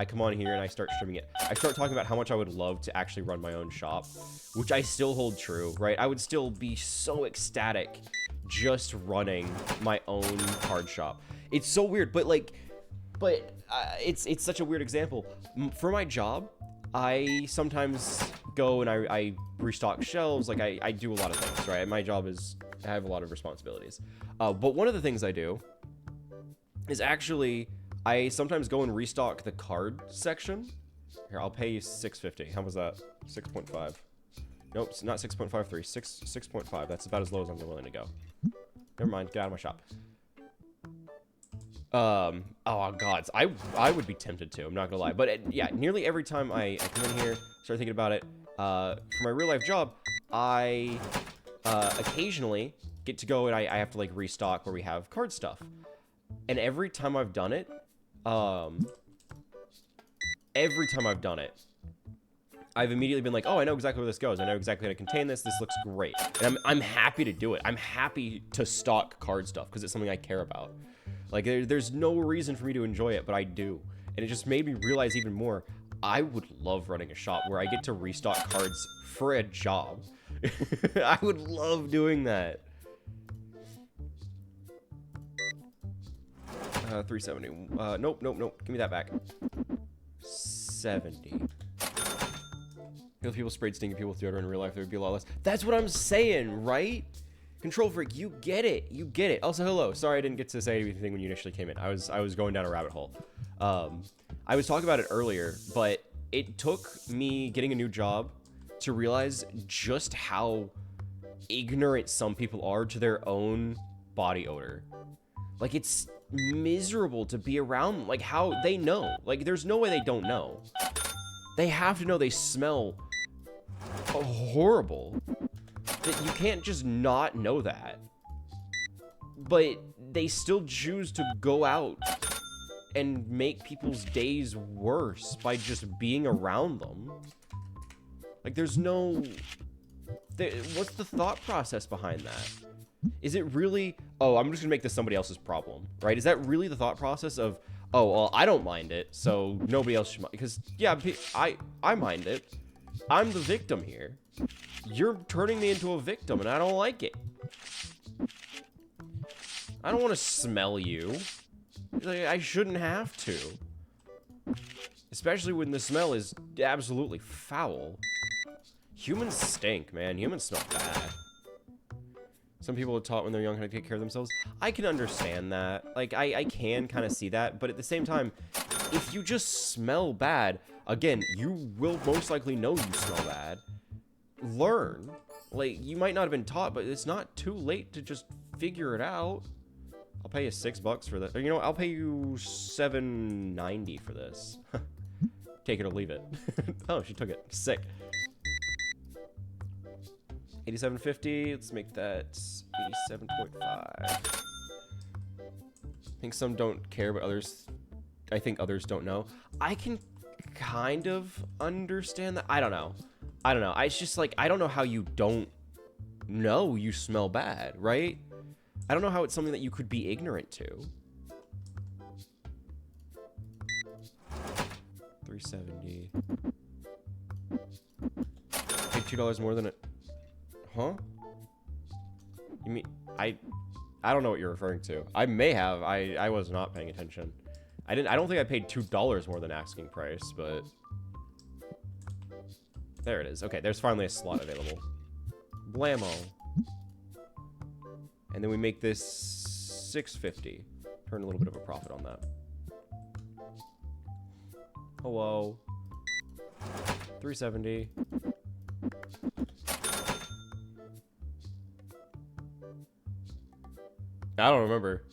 I come on here and I start streaming it. I start talking about how much I would love to actually run my own shop, which I still hold true, right? I would still be so ecstatic just running my own card shop. It's so weird, but like, it's such a weird example. For my job, I sometimes go and I restock shelves. Like I do a lot of things, right? My job is, I have a lot of responsibilities. But one of the things I do is actually, I sometimes go and restock the card section. Here, I'll pay you $6.50. How was that? 6.5. Nope, it's not 6.53. 6.5. That's about as low as I'm willing to go. Never mind. Get out of my shop. Oh god, I would be tempted to. I'm not gonna lie, but yeah, nearly every time I come in here, start thinking about it. For my real life job, I occasionally get to go and I have to like restock where we have card stuff, and every time I've done it, I've immediately been like, oh, I know exactly where this goes. I know exactly how to contain this. This looks great, and I'm happy to do it. I'm happy to stock card stuff because it's something I care about. Like, there's no reason for me to enjoy it, but I do. And it just made me realize even more, I would love running a shop where I get to restock cards for a job. I would love doing that. 370. Nope. Give me that back. 70. If people sprayed stinging people with deodorant in real life, there would be a lot less. That's what I'm saying, right? Control freak, you get it. You get it. Also, hello. Sorry I didn't get to say anything when you initially came in. I was going down a rabbit hole. I was talking about it earlier, but it took me getting a new job to realize just how ignorant some people are to their own body odor. Like, it's miserable to be around. Like, how they know. Like, there's no way they don't know. They have to know they smell horrible. That you can't just not know that. But they still choose to go out and make people's days worse by just being around them. Like, there's no... what's the thought process behind that? Is it really, oh, I'm just gonna make this somebody else's problem, right? Is that really the thought process of, oh, well, I don't mind it, so nobody else should mind? Because, yeah, I mind it. I'm the victim here. You're turning me into a victim, and I don't like it. I don't want to smell you. Like, I shouldn't have to. Especially when the smell is absolutely foul. Humans stink, man. Humans smell bad. Some people are taught when they're young how to take care of themselves. I can understand that. Like, I can kind of see that. But at the same time, if you just smell bad, again, you will most likely know you smell bad. Learn. Like, you might not have been taught, but it's not too late to just figure it out. I'll pay you $6 for that. Or, you know what? I'll pay you $7.90 for this. Take it or leave it. Oh, she took it. Sick. $87.50. Let's make that 87.5. I think some don't care, but others, I think others don't know. I can kind of understand that. I don't know. It's just like, I don't know how you don't know you smell bad, right? I don't know how it's something that you could be ignorant to. 370. Paid $2 more than it. Huh? You mean, I don't know what you're referring to. I may have. I was not paying attention. I don't think I paid $2 more than asking price, but there it is. Okay, there's finally a slot available. Blammo. And then we make this $6.50. Turn a little bit of a profit on that. Hello. $3.70. I don't remember.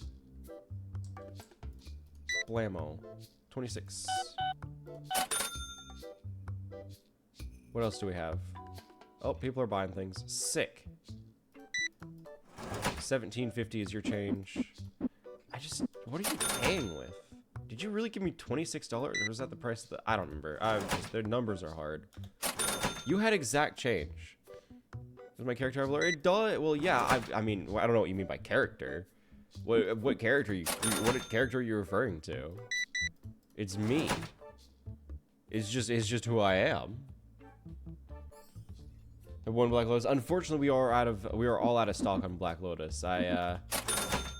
Blammo. 26. What else do we have? Oh, people are buying things. Sick. 17.50 is your change. What are you paying with? Did you really give me $26? Or was that the price of the... I don't remember. Their numbers are hard. You had exact change. Does my character have blur? It does. Well, yeah. I mean, I don't know what you mean by character. What character are you referring to? It's me. It's just who I am. The one Black Lotus. Unfortunately, we are all out of stock on Black Lotus.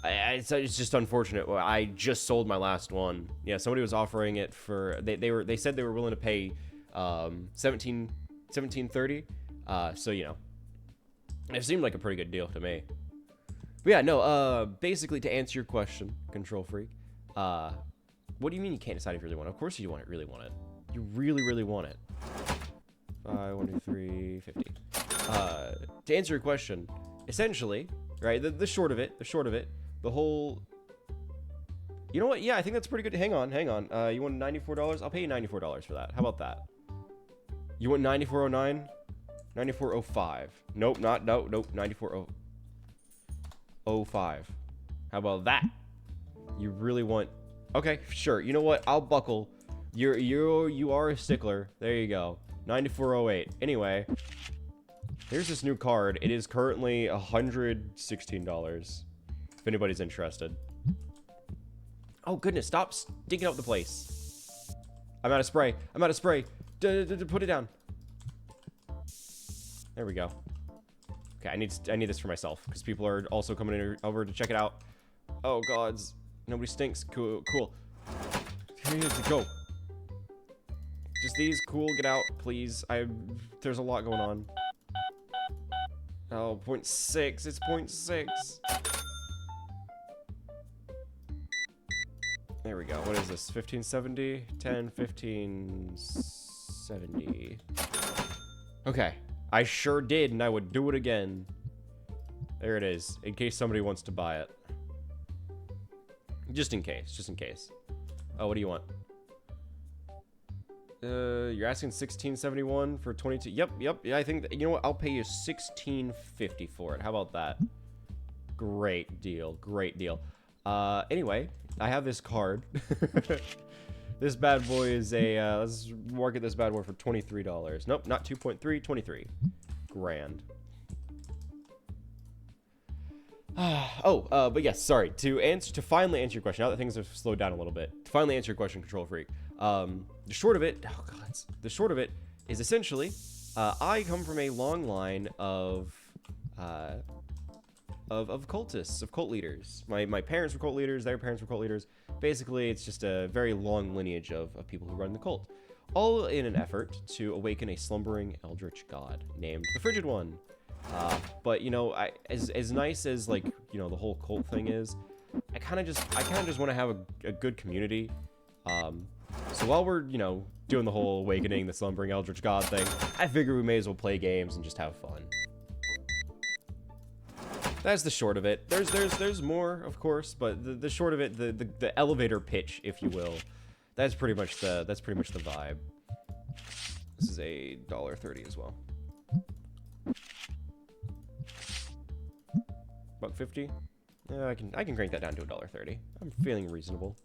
It's just unfortunate. I just sold my last one. Yeah, somebody was offering it for they said they were willing to pay 1730. So you know, it seemed like a pretty good deal to me. But yeah, no. Basically, to answer your question, Control Freak. What do you mean you can't decide if you really want it? Of course you really want it. You really want it. 5, 1, 2, 3, 50. To answer your question, essentially, right? The short of it, the whole. You know what? Yeah, I think that's pretty good. Hang on. You want $94? I'll pay you $94 for that. How about that? You want 94.09? 94.05. Nope, nope. 94.05. How about that? You really want? Okay, sure. You know what? I'll buckle. You are a stickler. There you go. 94.08. Anyway, here's this new card. It is currently $116. If anybody's interested. Oh goodness! Stop stinking out the place. I'm out of spray. Put it down. There we go. Okay, I need this for myself because people are also coming over to check it out. Oh gods, nobody stinks. Cool. Here you go. Just these. Cool. Get out, please. There's a lot going on. Oh, 0.6. It's 0.6. There we go. What is this? 1570? 10, 1570. Okay. I sure did, and I would do it again. There it is. In case somebody wants to buy it. Just in case. Oh, what do you want? You're asking 1671 for 22. Yep. Yeah, I think you know what? I'll pay you 1650 for it. How about that? Great deal. Anyway, I have this card. This bad boy is a let's market this bad boy for $23. Nope, not 2.3, 23 grand. But yes, sorry. To finally answer your question, now that things have slowed down a little bit, to finally answer your question, Control Freak. The short of it is essentially, I come from a long line of cultists, of cult leaders. My parents were cult leaders, their parents were cult leaders. Basically, it's just a very long lineage of people who run the cult. All in an effort to awaken a slumbering eldritch god named the Frigid One. But you know, as nice as like, you know, the whole cult thing is, I kind of just want to have a good community. So while we're, you know, doing the whole awakening the slumbering eldritch god thing, I figure we may as well play games and just have fun. That's the short of it. There's more, of course, but the short of it, the elevator pitch, if you will, that's pretty much the vibe. This is a $1.30 as well. $1.50. Yeah, I can crank that down to $1.30. I'm feeling reasonable.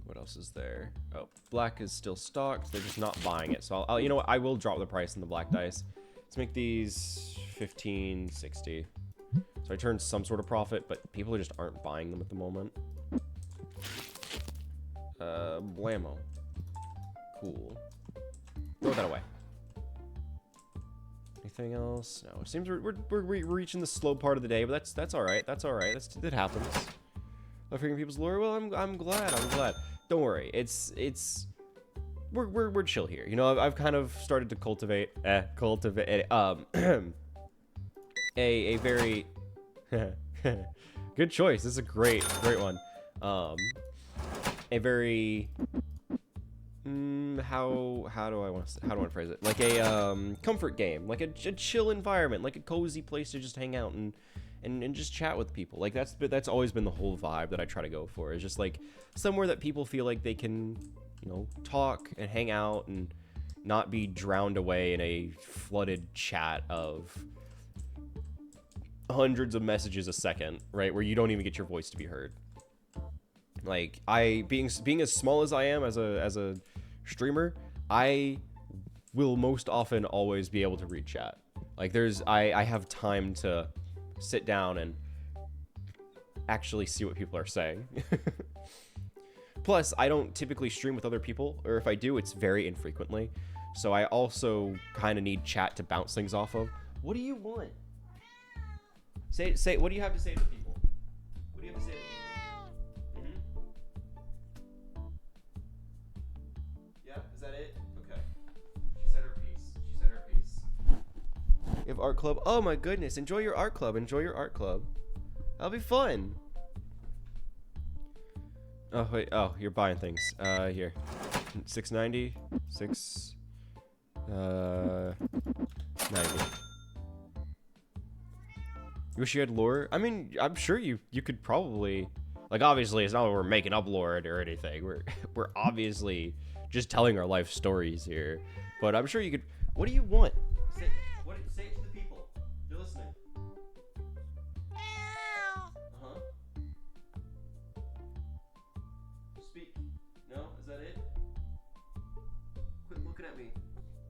What else is there? Oh, black is still stocked. They're just not buying it. So I'll you know what? I will drop the price in the black dice. Let's make these 1560. So I turned some sort of profit, but people just aren't buying them at the moment. Blammo. Cool. Throw that away. Anything else? No. It seems we're reaching the slow part of the day, but that's all right. That's all right. It happens. I'm figuring people's lore. Well, I'm glad. Don't worry. We're chill here. You know, I've kind of started to cultivate a very good choice. This is a great one. A very how do I want to phrase it? Like a comfort game, like a chill environment, like a cozy place to just hang out and just chat with people. Like that's always been the whole vibe that I try to go for. Is just like somewhere that people feel like they can, you know, talk and hang out and not be drowned away in a flooded chat of hundreds of messages a second, right? Where you don't even get your voice to be heard. Like being as small as I am as a streamer, I will most often always be able to read chat. Like I have time to sit down and actually see what people are saying. Plus, I don't typically stream with other people, or if I do, it's very infrequently. So I also kind of need chat to bounce things off of. What do you want? Say, what do you have to say to people? What do you have to say to people? Yeah, is that it? Okay. She said her piece. She said her piece. You have art club? Oh my goodness, enjoy your art club. Enjoy your art club. That'll be fun. Oh, wait, oh, you're buying things. Here. 690, 90. You wish you had lore? I mean, I'm sure you could probably, like, obviously it's not that we're making up lore or anything. We're obviously just telling our life stories here. But I'm sure you could. What do you want? Say it to the people. You're listening. Uh-huh. Speak. No? Is that it? Quit looking at me.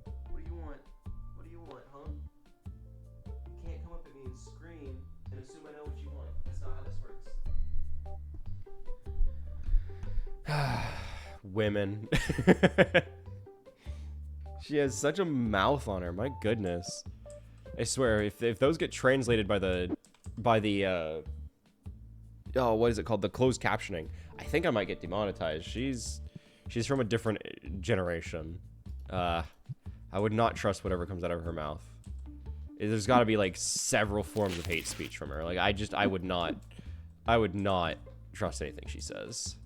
What do you want? What do you want, huh? You can't come up at me and scream and assume I know what you want. That's not how this works. Women. She has such a mouth on her. My goodness. I swear, if those get translated by the oh, what is it called? The closed captioning. I think I might get demonetized. She's from a different generation. I would not trust whatever comes out of her mouth. There's got to be like several forms of hate speech from her. Like I would not trust anything she says.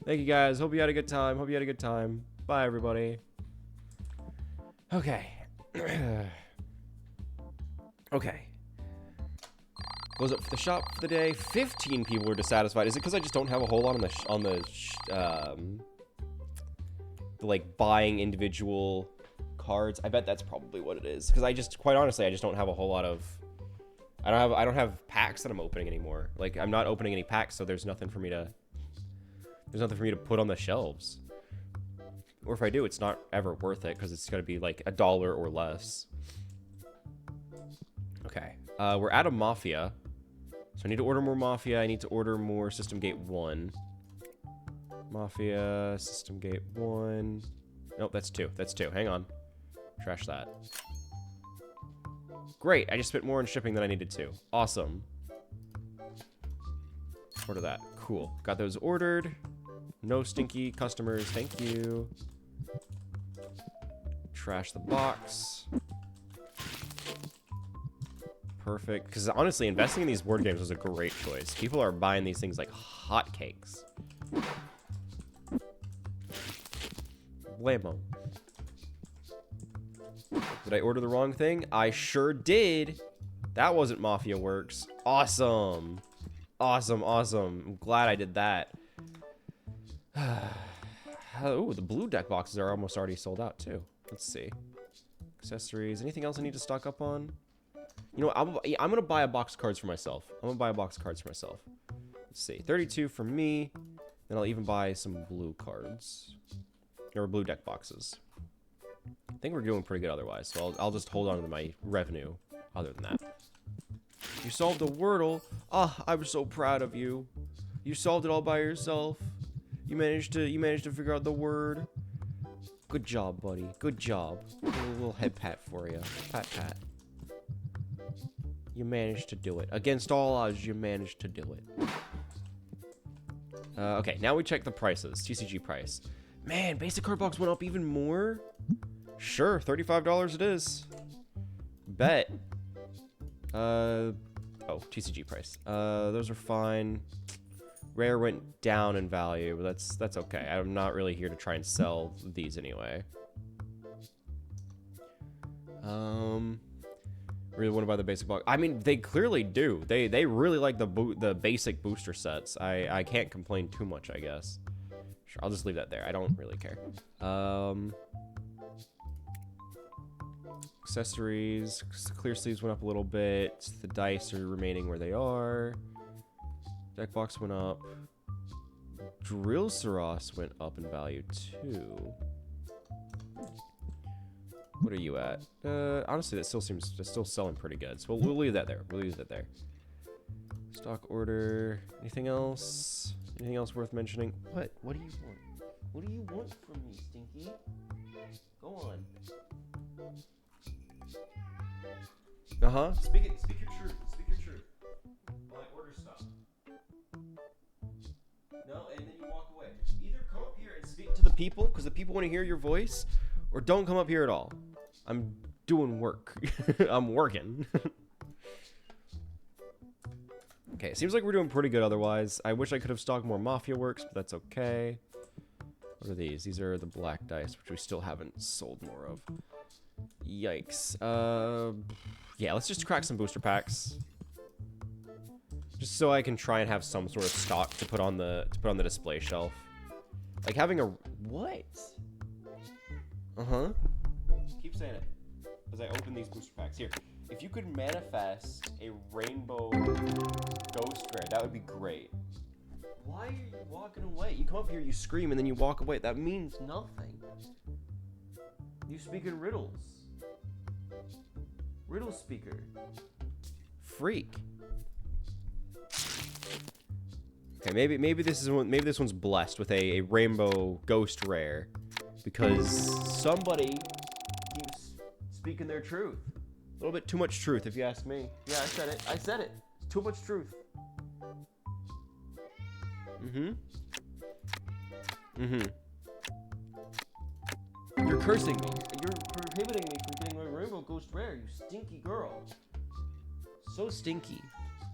Thank you guys. Hope you had a good time. Hope you had a good time. Bye everybody. Okay. Okay. Close up for the shop for the day. 15 people were dissatisfied. Is it because I just don't have a whole lot on the like buying individual cards? I bet that's probably what it is. Because quite honestly, I just don't have a whole lot of. I don't have packs that I'm opening anymore. Like I'm not opening any packs, so there's nothing for me to put on the shelves. Or if I do, it's not ever worth it because it's gonna be like $1 or less. Okay, we're out of Mafia. So I need to order more Mafia. I need to order more System Gate 1. Mafia, System Gate 1. Nope, that's 2. That's 2. Hang on. Trash that. Great, I just spent more on shipping than I needed to. Awesome. Order that. Cool. Got those ordered. No stinky customers. Thank you. Trash the box. Perfect. Because honestly, investing in these board games was a great choice. People are buying these things like hotcakes. Blammo. Did I order the wrong thing? I sure did. That wasn't Mafia Works. Awesome. Awesome, awesome. I'm glad I did that. Oh, the blue deck boxes are almost already sold out too. Let's see. Accessories. Anything else I need to stock up on? You know what? I'm gonna buy a box of cards for myself. I'm gonna buy a box of cards for myself. Let's see. 32 for me. Then I'll even buy some blue cards. Or blue deck boxes. I think we're doing pretty good otherwise, so I'll just hold on to my revenue other than that. You solved a Wordle. Ah, I'm so proud of you. You solved it all by yourself. You managed to figure out the word. Good job, buddy. Good job. A little head pat for you. Pat pat. You managed to do it. Against all odds, you managed to do it. Okay, now we check the prices. TCG price. Man, basic card box went up even more? Sure, $35 it is. Bet. Oh, TCG price. Those are fine. Rare went down in value, but that's okay. I'm not really here to try and sell these anyway. Really want to buy the basic box. I mean, they clearly do. They really like the basic booster sets. I can't complain too much, I guess. Sure, I'll just leave that there. I don't really care. Accessories. Clear sleeves went up a little bit. The dice are remaining where they are. Deck box went up. Drill Saros went up in value too. What are you at? Honestly, that's still selling pretty good. So we'll leave that there. We'll leave that there. Stock order. Anything else? Anything else worth mentioning? What? What do you want? What do you want from me, Stinky? Go on. Uh-huh. Speak your truth. Speak your truth. While I order stuff. No, and then you walk away. Either come up here and speak to the people, because the people want to hear your voice, or don't come up here at all. I'm doing work. I'm working. Okay, seems like we're doing pretty good otherwise. I wish I could have stocked more Mafia works, but that's okay. What are these? These are the black dice, which we still haven't sold more of. Yikes. Yeah, let's just crack some booster packs. Just so I can try and have some sort of stock to put on the display shelf. Like having a what? Uh-huh. Keep saying it. As I open these booster packs. Here. If you could manifest a rainbow ghost rare, that would be great. Why are you walking away? You come up here, you scream, and then you walk away. That means nothing. You speak in riddles. Riddle speaker. Freak. Okay, maybe this is one. Maybe this one's blessed with a rainbow ghost rare, because somebody keeps speaking their truth. A little bit too much truth, if you ask me. Yeah, I said it. I said it. It's too much truth. Mm-hmm. Mm-hmm. You're cursing me. You're prohibiting me from getting my rainbow ghost rare, you stinky girl. So stinky.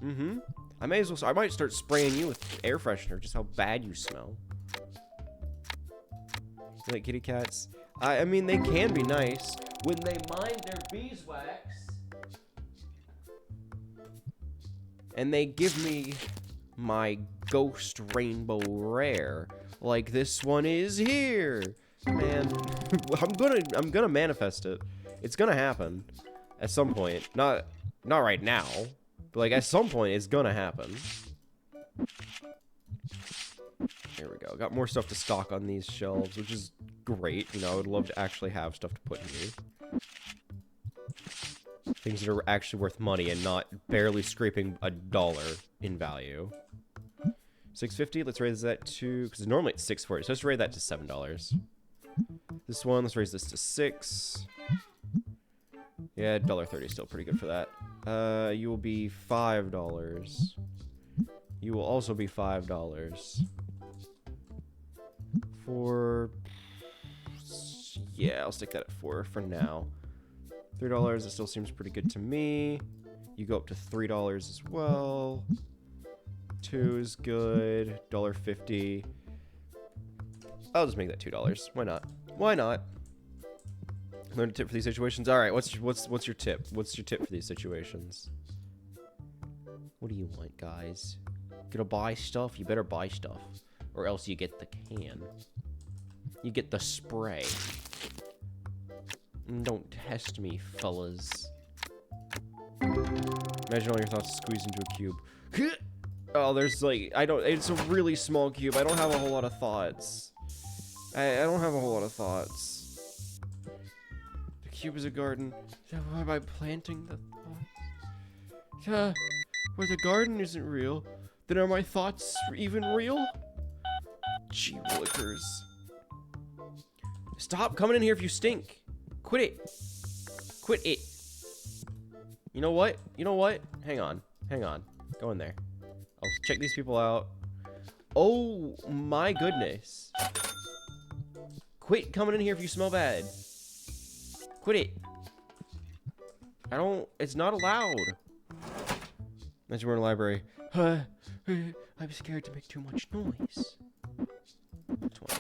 Mm-hmm. I might start spraying you with air freshener, just how bad you smell. You like kitty cats? I mean, they can be nice when they mind their beeswax. And they give me my ghost rainbow rare, like this one is here. Man, I'm gonna manifest it. It's gonna happen at some point. Not right now, but like at some point it's gonna happen. There we go. Got more stuff to stock on these shelves, which is great. You know, I would love to actually have stuff to put in here. Things that are actually worth money and not barely scraping $1 in value. $6.50. Let's raise that to, because normally it's $6.40, so let's raise that to $7. This one, let's raise this to $6. Yeah, $1.30 is still pretty good for that. You will be $5. You will also be $5. Yeah, I'll stick that at 4 for now. $3, it still seems pretty good to me. You go up to $3 as well. 2 is good. $1.50. I'll just make that $2. Why not? Why not? Learn a tip for these situations. All right, what's your tip? What's your tip for these situations? What do you want, guys? Gonna buy stuff? You better buy stuff, or else you get the can. You get the spray. Don't test me, fellas. Imagine all your thoughts squeezed into a cube. Oh, there's like, it's a really small cube. I don't have a whole lot of thoughts. I don't have a whole lot of thoughts. The cube is a garden. Am I planting the thoughts? Yeah, where the garden isn't real, then are my thoughts even real? Gee willikers. Stop coming in here if you stink. Quit it. Quit it. You know what? You know what? Hang on. Hang on. Go in there. I'll check these people out. Oh my goodness. Quit coming in here if you smell bad. Quit it. It's not allowed. Imagine we're in a library. I'm scared to make too much noise. 20.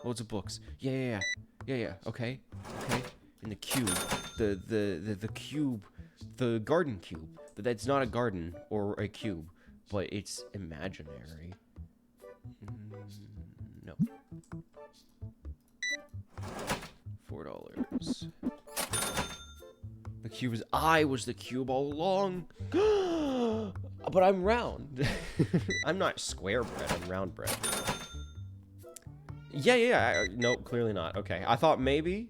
Loads of books. Yeah. Okay. In the cube. The cube. The garden cube. That's not a garden or a cube, but it's imaginary. No. $4. The cube is. I was the cube all along. But I'm round. I'm not square bread. I'm round bread. Yeah. No, clearly not. Okay. I thought maybe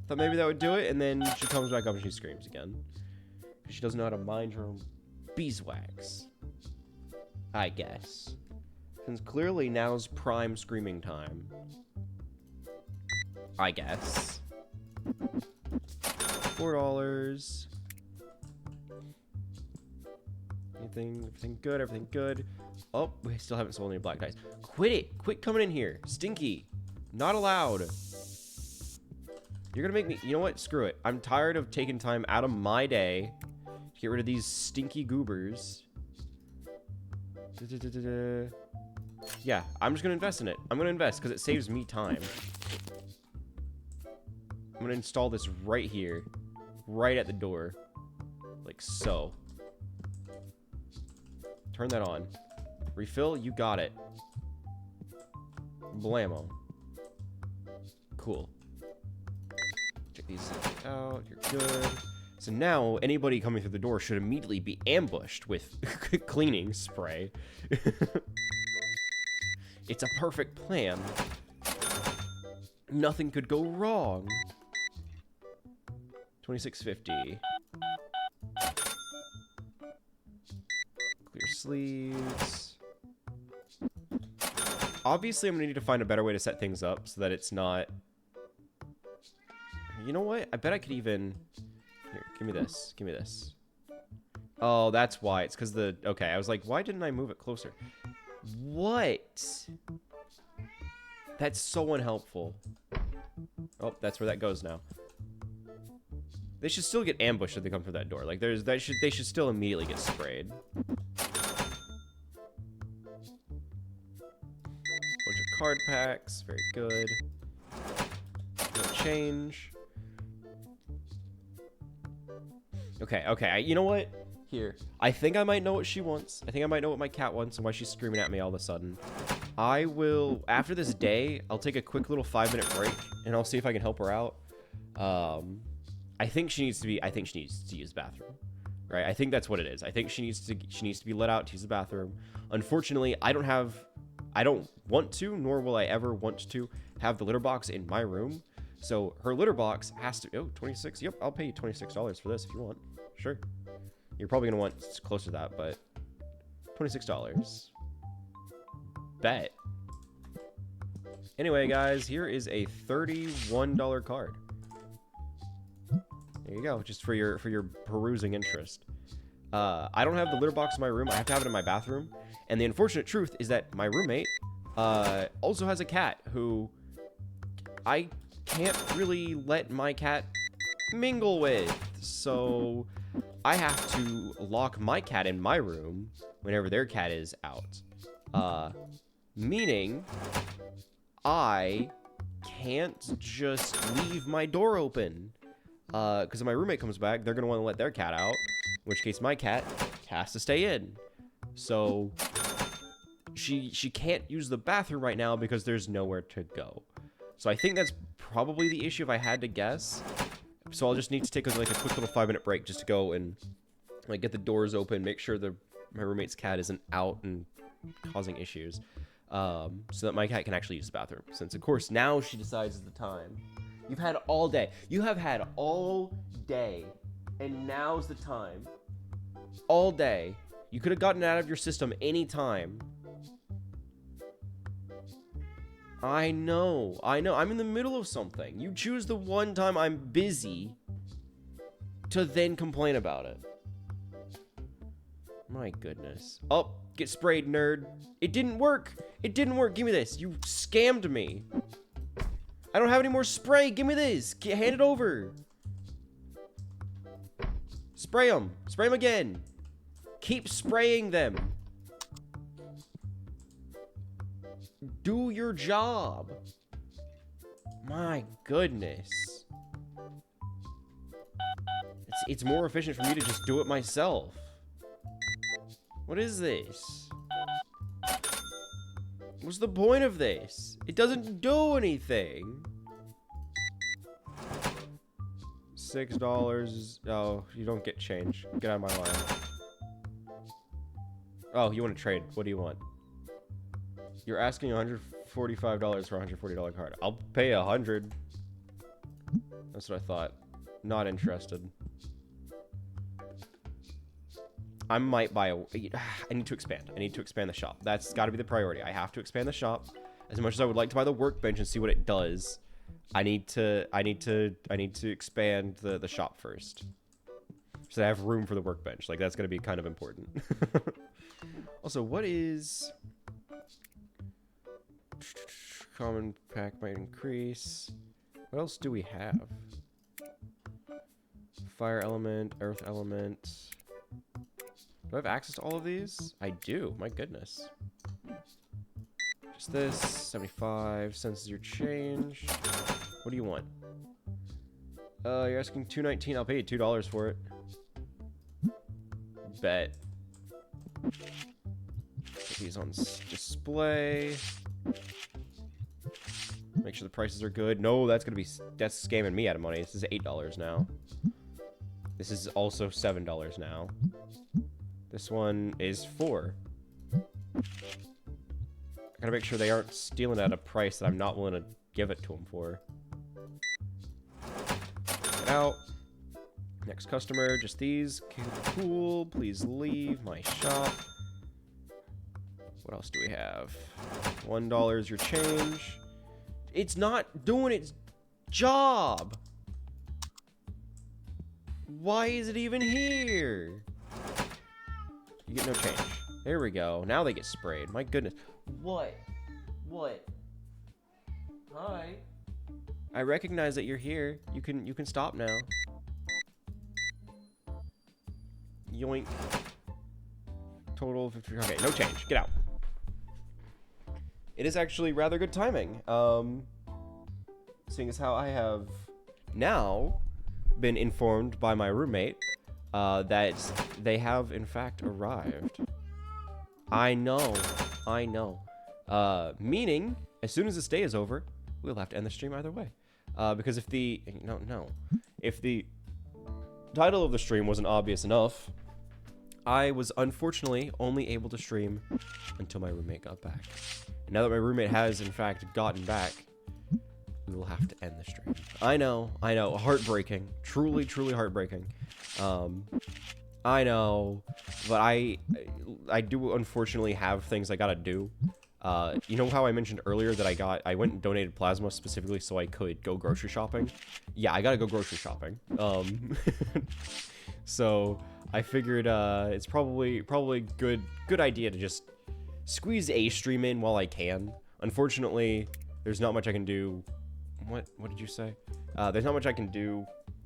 that would do it, and then she comes back up and she screams again. Because she doesn't know how to mind her own beeswax. I guess. Since clearly now's prime screaming time. I guess. $4. Everything good, everything good. Oh, we still haven't sold any black dice. Quit it! Quit coming in here. Stinky. Not allowed. You're gonna make me... You know what? Screw it. I'm tired of taking time out of my day to get rid of these stinky goobers. Yeah, I'm just gonna invest in it. I'm gonna invest because it saves me time. I'm gonna install this right here. Right at the door. Like so. Turn that on. Refill, you got it. Blammo. Cool. Check these out. You're good. So now, anybody coming through the door should immediately be ambushed with cleaning spray. It's a perfect plan. Nothing could go wrong. $26.50. Clear sleeves. Obviously, I'm gonna need to find a better way to set things up so that it's not... You know what? I bet I could even... Here, give me this. Give me this. Oh, that's why. It's because the... Okay, I was like, why didn't I move it closer? What? That's so unhelpful. Oh, that's where that goes now. They should still get ambushed if they come through that door. Like, they should still immediately get sprayed. Bunch of card packs. Very good. No change. Okay, okay. You know what? Here. I think I might know what she wants. I think I might know what my cat wants and why she's screaming at me all of a sudden. I will, after this day, I'll take a quick little 5-minute break and I'll see if I can help her out. I think she needs to use the bathroom. Right? I think that's what it is. I think she needs to be let out to use the bathroom. Unfortunately, I don't want to, nor will I ever want to have the litter box in my room. So her litter box has to... Oh, 26. Yep, I'll pay you $26 for this if you want. Sure. You're probably going to want closer to that, but... $26. Bet. Anyway, guys, here is a $31 card. There you go, just for your perusing interest. I don't have the litter box in my room. I have to have it in my bathroom. And the unfortunate truth is that my roommate also has a cat who I can't really let my cat mingle with. So I have to lock my cat in my room whenever their cat is out. Meaning I can't just leave my door open. Because if my roommate comes back, they're going to want to let their cat out. In which case, my cat has to stay in. So, she can't use the bathroom right now because there's nowhere to go. So, I think that's probably the issue if I had to guess. So, I'll just need to take a quick little 5-minute break just to go and like get the doors open, make sure my roommate's cat isn't out and causing issues. So that my cat can actually use the bathroom. Since, of course, now she decides the time. You've had all day. You have had all day. And now's the time. All day. You could have gotten it out of your system any time. I know. I'm in the middle of something. You choose the one time I'm busy to then complain about it. My goodness. Oh, get sprayed, nerd. It didn't work. It didn't work. Give me this. You scammed me. I don't have any more spray. Give me this. Hand it over. Spray them. Spray them again. Keep spraying them. Do your job. My goodness. It's more efficient for me to just do it myself. What is this? What's the point of this? It doesn't do anything. $6. Oh, you don't get change. Get out of my line. Oh, you want to trade. What do you want? You're asking $145 for a $140 card. I'll pay $100. That's what I thought. Not interested. I might buy a... I need to expand. I need to expand the shop. That's got to be the priority. I have to expand the shop. As much as I would like to buy the workbench and see what it does, I need to expand the shop first. So I have room for the workbench. Like, that's going to be kind of important. Also, what is... Common pack might increase. What else do we have? Fire element, earth element. Do I have access to all of these? I do. My goodness. Just this. 75. Senses your change. What do you want? You're asking $2.19. I'll pay you $2 for it. Bet. Put these on display. Make sure the prices are good. No, that's scamming me out of money. This is $8 now. This is also $7 now. This one is $4. I gotta make sure they aren't stealing at a price that I'm not willing to give it to them for. Get out. Next customer, just these. Cool. Please leave my shop. What else do we have? $1 is your change. It's not doing its job. Why is it even here? You get no change. There we go. Now they get sprayed. My goodness. What? What? Hi. I recognize that you're here. You can stop now. Yoink. Total 50. Okay, no change. Get out. It is actually rather good timing. Seeing as how I have now been informed by my roommate that they have in fact arrived. I know. Meaning, as soon as this day is over, we'll have to end the stream either way. Because if the if the title of the stream wasn't obvious enough, I was unfortunately only able to stream until my roommate got back. And now that my roommate has in fact gotten back, we will have to end the stream. I know, heartbreaking, truly heartbreaking. I know, but I do unfortunately have things I gotta do. You know how I mentioned earlier that I went and donated plasma specifically so I could go grocery shopping? Yeah, I gotta go grocery shopping. So I figured it's probably good idea to just squeeze a stream in while I can. Unfortunately, there's not much I can do. What did you say? There's not much I can do.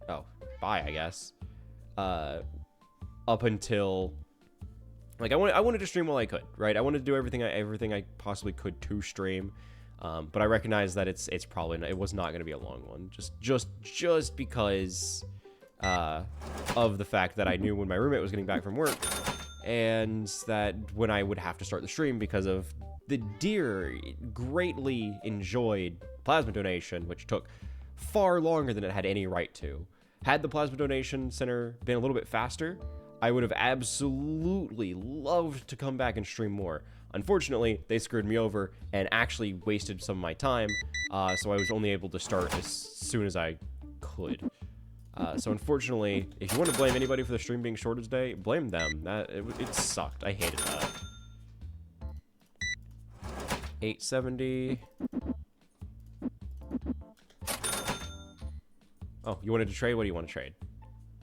Oh, bye, I guess. Up until, like, I wanted to stream while I could, right? I wanted to do everything I possibly could to stream, but I recognize that it was not going to be a long one, just because of the fact that I knew when my roommate was getting back from work, and that when I would have to start the stream because of the dear, greatly enjoyed plasma donation, which took far longer than it had any right to. Had the plasma donation center been a little bit faster, I would have absolutely loved to come back and stream more. Unfortunately, they screwed me over and actually wasted some of my time, so I was only able to start as soon as I could. So unfortunately, if you want to blame anybody for the stream being short today, blame them. It sucked. I hated that. 870. Oh, you wanted to trade? What do you want to trade?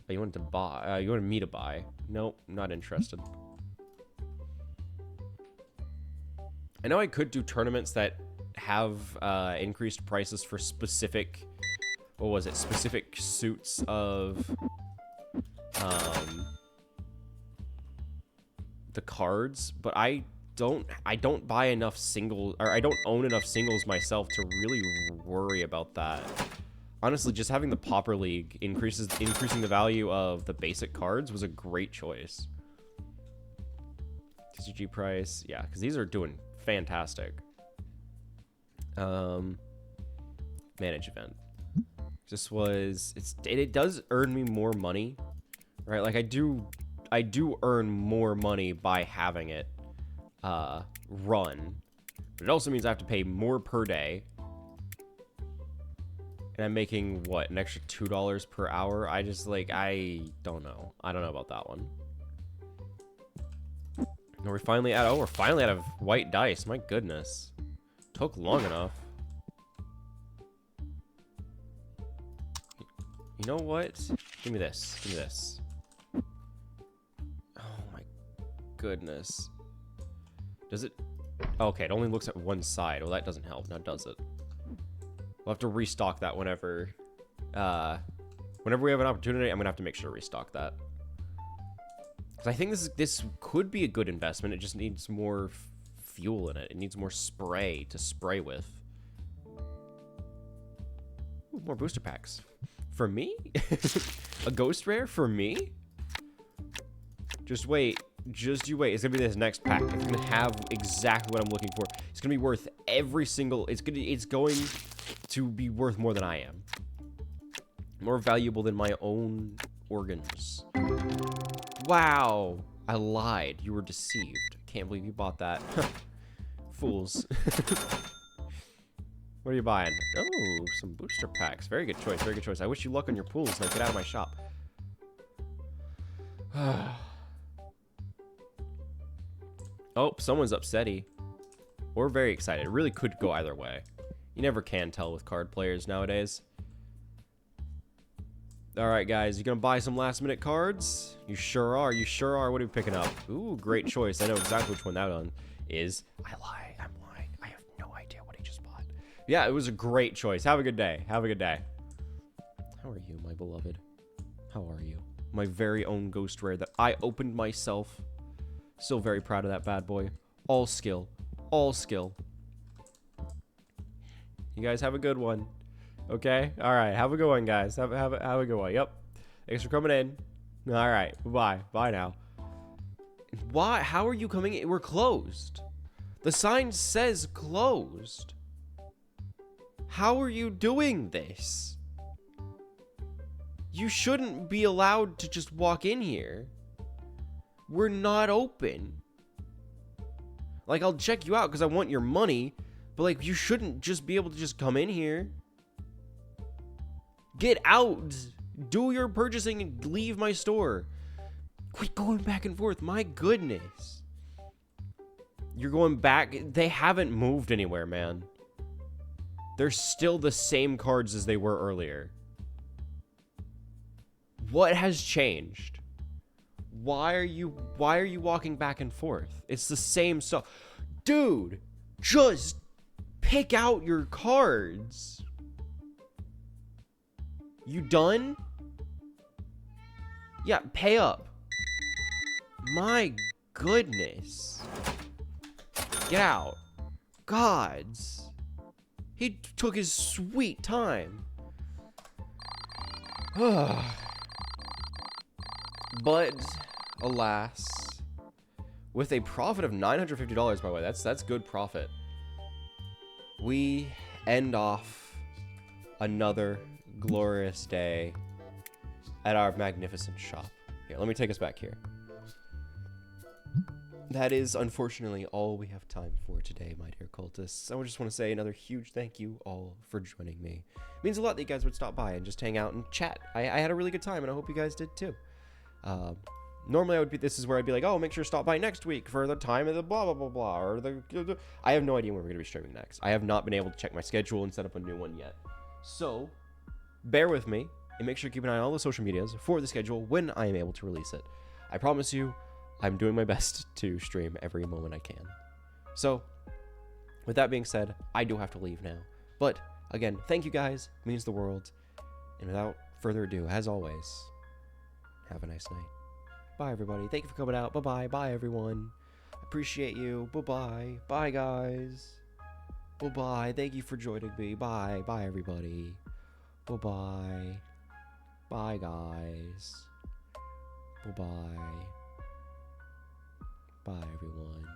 Oh, you wanted to buy. You wanted me to buy. Nope, not interested. I know I could do tournaments that have increased prices for specific, what was it? Specific suits of the cards, but I don't buy enough singles, or I don't own enough singles myself to really worry about that. Honestly, just having the Pauper League increasing the value of the basic cards was a great choice. TCG price, yeah, because these are doing fantastic. Manage event. It does earn me more money, right? Like I do earn more money by having it run, but it also means I have to pay more per day. And I'm making, what, an extra $2 per hour? I don't know. I don't know about that one. We're finally out. Oh, we're finally out of white dice. My goodness. Took long enough. You know what? Give me this. Give me this. Oh my goodness. Does it? Okay, it only looks at one side. Well, that doesn't help. Now does it? We'll have to restock that whenever we have an opportunity. I'm gonna have to make sure to restock that. Because I think this could be a good investment. It just needs more fuel in it. It needs more spray to spray with. Ooh, more booster packs. For me? A ghost rare for me? Just wait. Just you wait. It's gonna be this next pack. It's gonna have exactly what I'm looking for. It's gonna be worth every single. It's going to be worth more than I am. More valuable than my own organs. Wow. I lied. You were deceived. Can't believe you bought that. Fools. What are you buying? Oh, some booster packs. Very good choice. Very good choice. I wish you luck on your pools. Now get out of my shop. Oh, someone's upsetty. Or very excited. It really could go either way. You never can tell with card players nowadays. Alright, guys. You gonna buy some last-minute cards? You sure are. You sure are. What are we picking up? Ooh, great choice. I know exactly which one that one is. I lie. I'm lying. I have no idea what he just bought. Yeah, it was a great choice. Have a good day. Have a good day. How are you, my beloved? How are you? My very own ghost rare that I opened myself. Still very proud of that bad boy. All skill. All skill. You guys have a good one. Okay? Alright, have a good one, guys. Have a good one. Yep. Thanks for coming in. Alright, bye-bye. Bye now. Why? How are you coming in? We're closed. The sign says closed. How are you doing this? You shouldn't be allowed to just walk in here. We're not open. Like, I'll check you out because I want your money, but, like, you shouldn't just be able to just come in here. Get out. Do your purchasing and leave my store. Quit going back and forth. My goodness. You're going back. They haven't moved anywhere, man. They're still the same cards as they were earlier. What has changed? Why are you walking back and forth? It's the same stuff. Dude, just pick out your cards. You done? Yeah, pay up. My goodness. Get out. Gods. He took his sweet time. But, alas, with a profit of $950, by the way, that's good profit. We end off another glorious day at our magnificent shop. Here, let me take us back here. That is, unfortunately, all we have time for today, my dear cultists. I just want to say another huge thank you all for joining me. It means a lot that you guys would stop by and just hang out and chat. I had a really good time, and I hope you guys did too. Normally I would be, this is where I'd be like, oh, make sure to stop by next week for the time of the blah, blah, blah, blah, or the, I have no idea when we're going to be streaming next. I have not been able to check my schedule and set up a new one yet. So, bear with me, and make sure to keep an eye on all the social medias for the schedule when I am able to release it. I promise you, I'm doing my best to stream every moment I can. So, with that being said, I do have to leave now. But, again, thank you guys, it means the world. And without further ado, as always, have a nice night. Bye, everybody. Thank you for coming out. Bye-bye. Bye, everyone. Appreciate you. Bye-bye. Bye, guys. Bye-bye. Thank you for joining me. Bye. Bye, everybody. Bye-bye. Bye, guys. Bye-bye. Bye, everyone.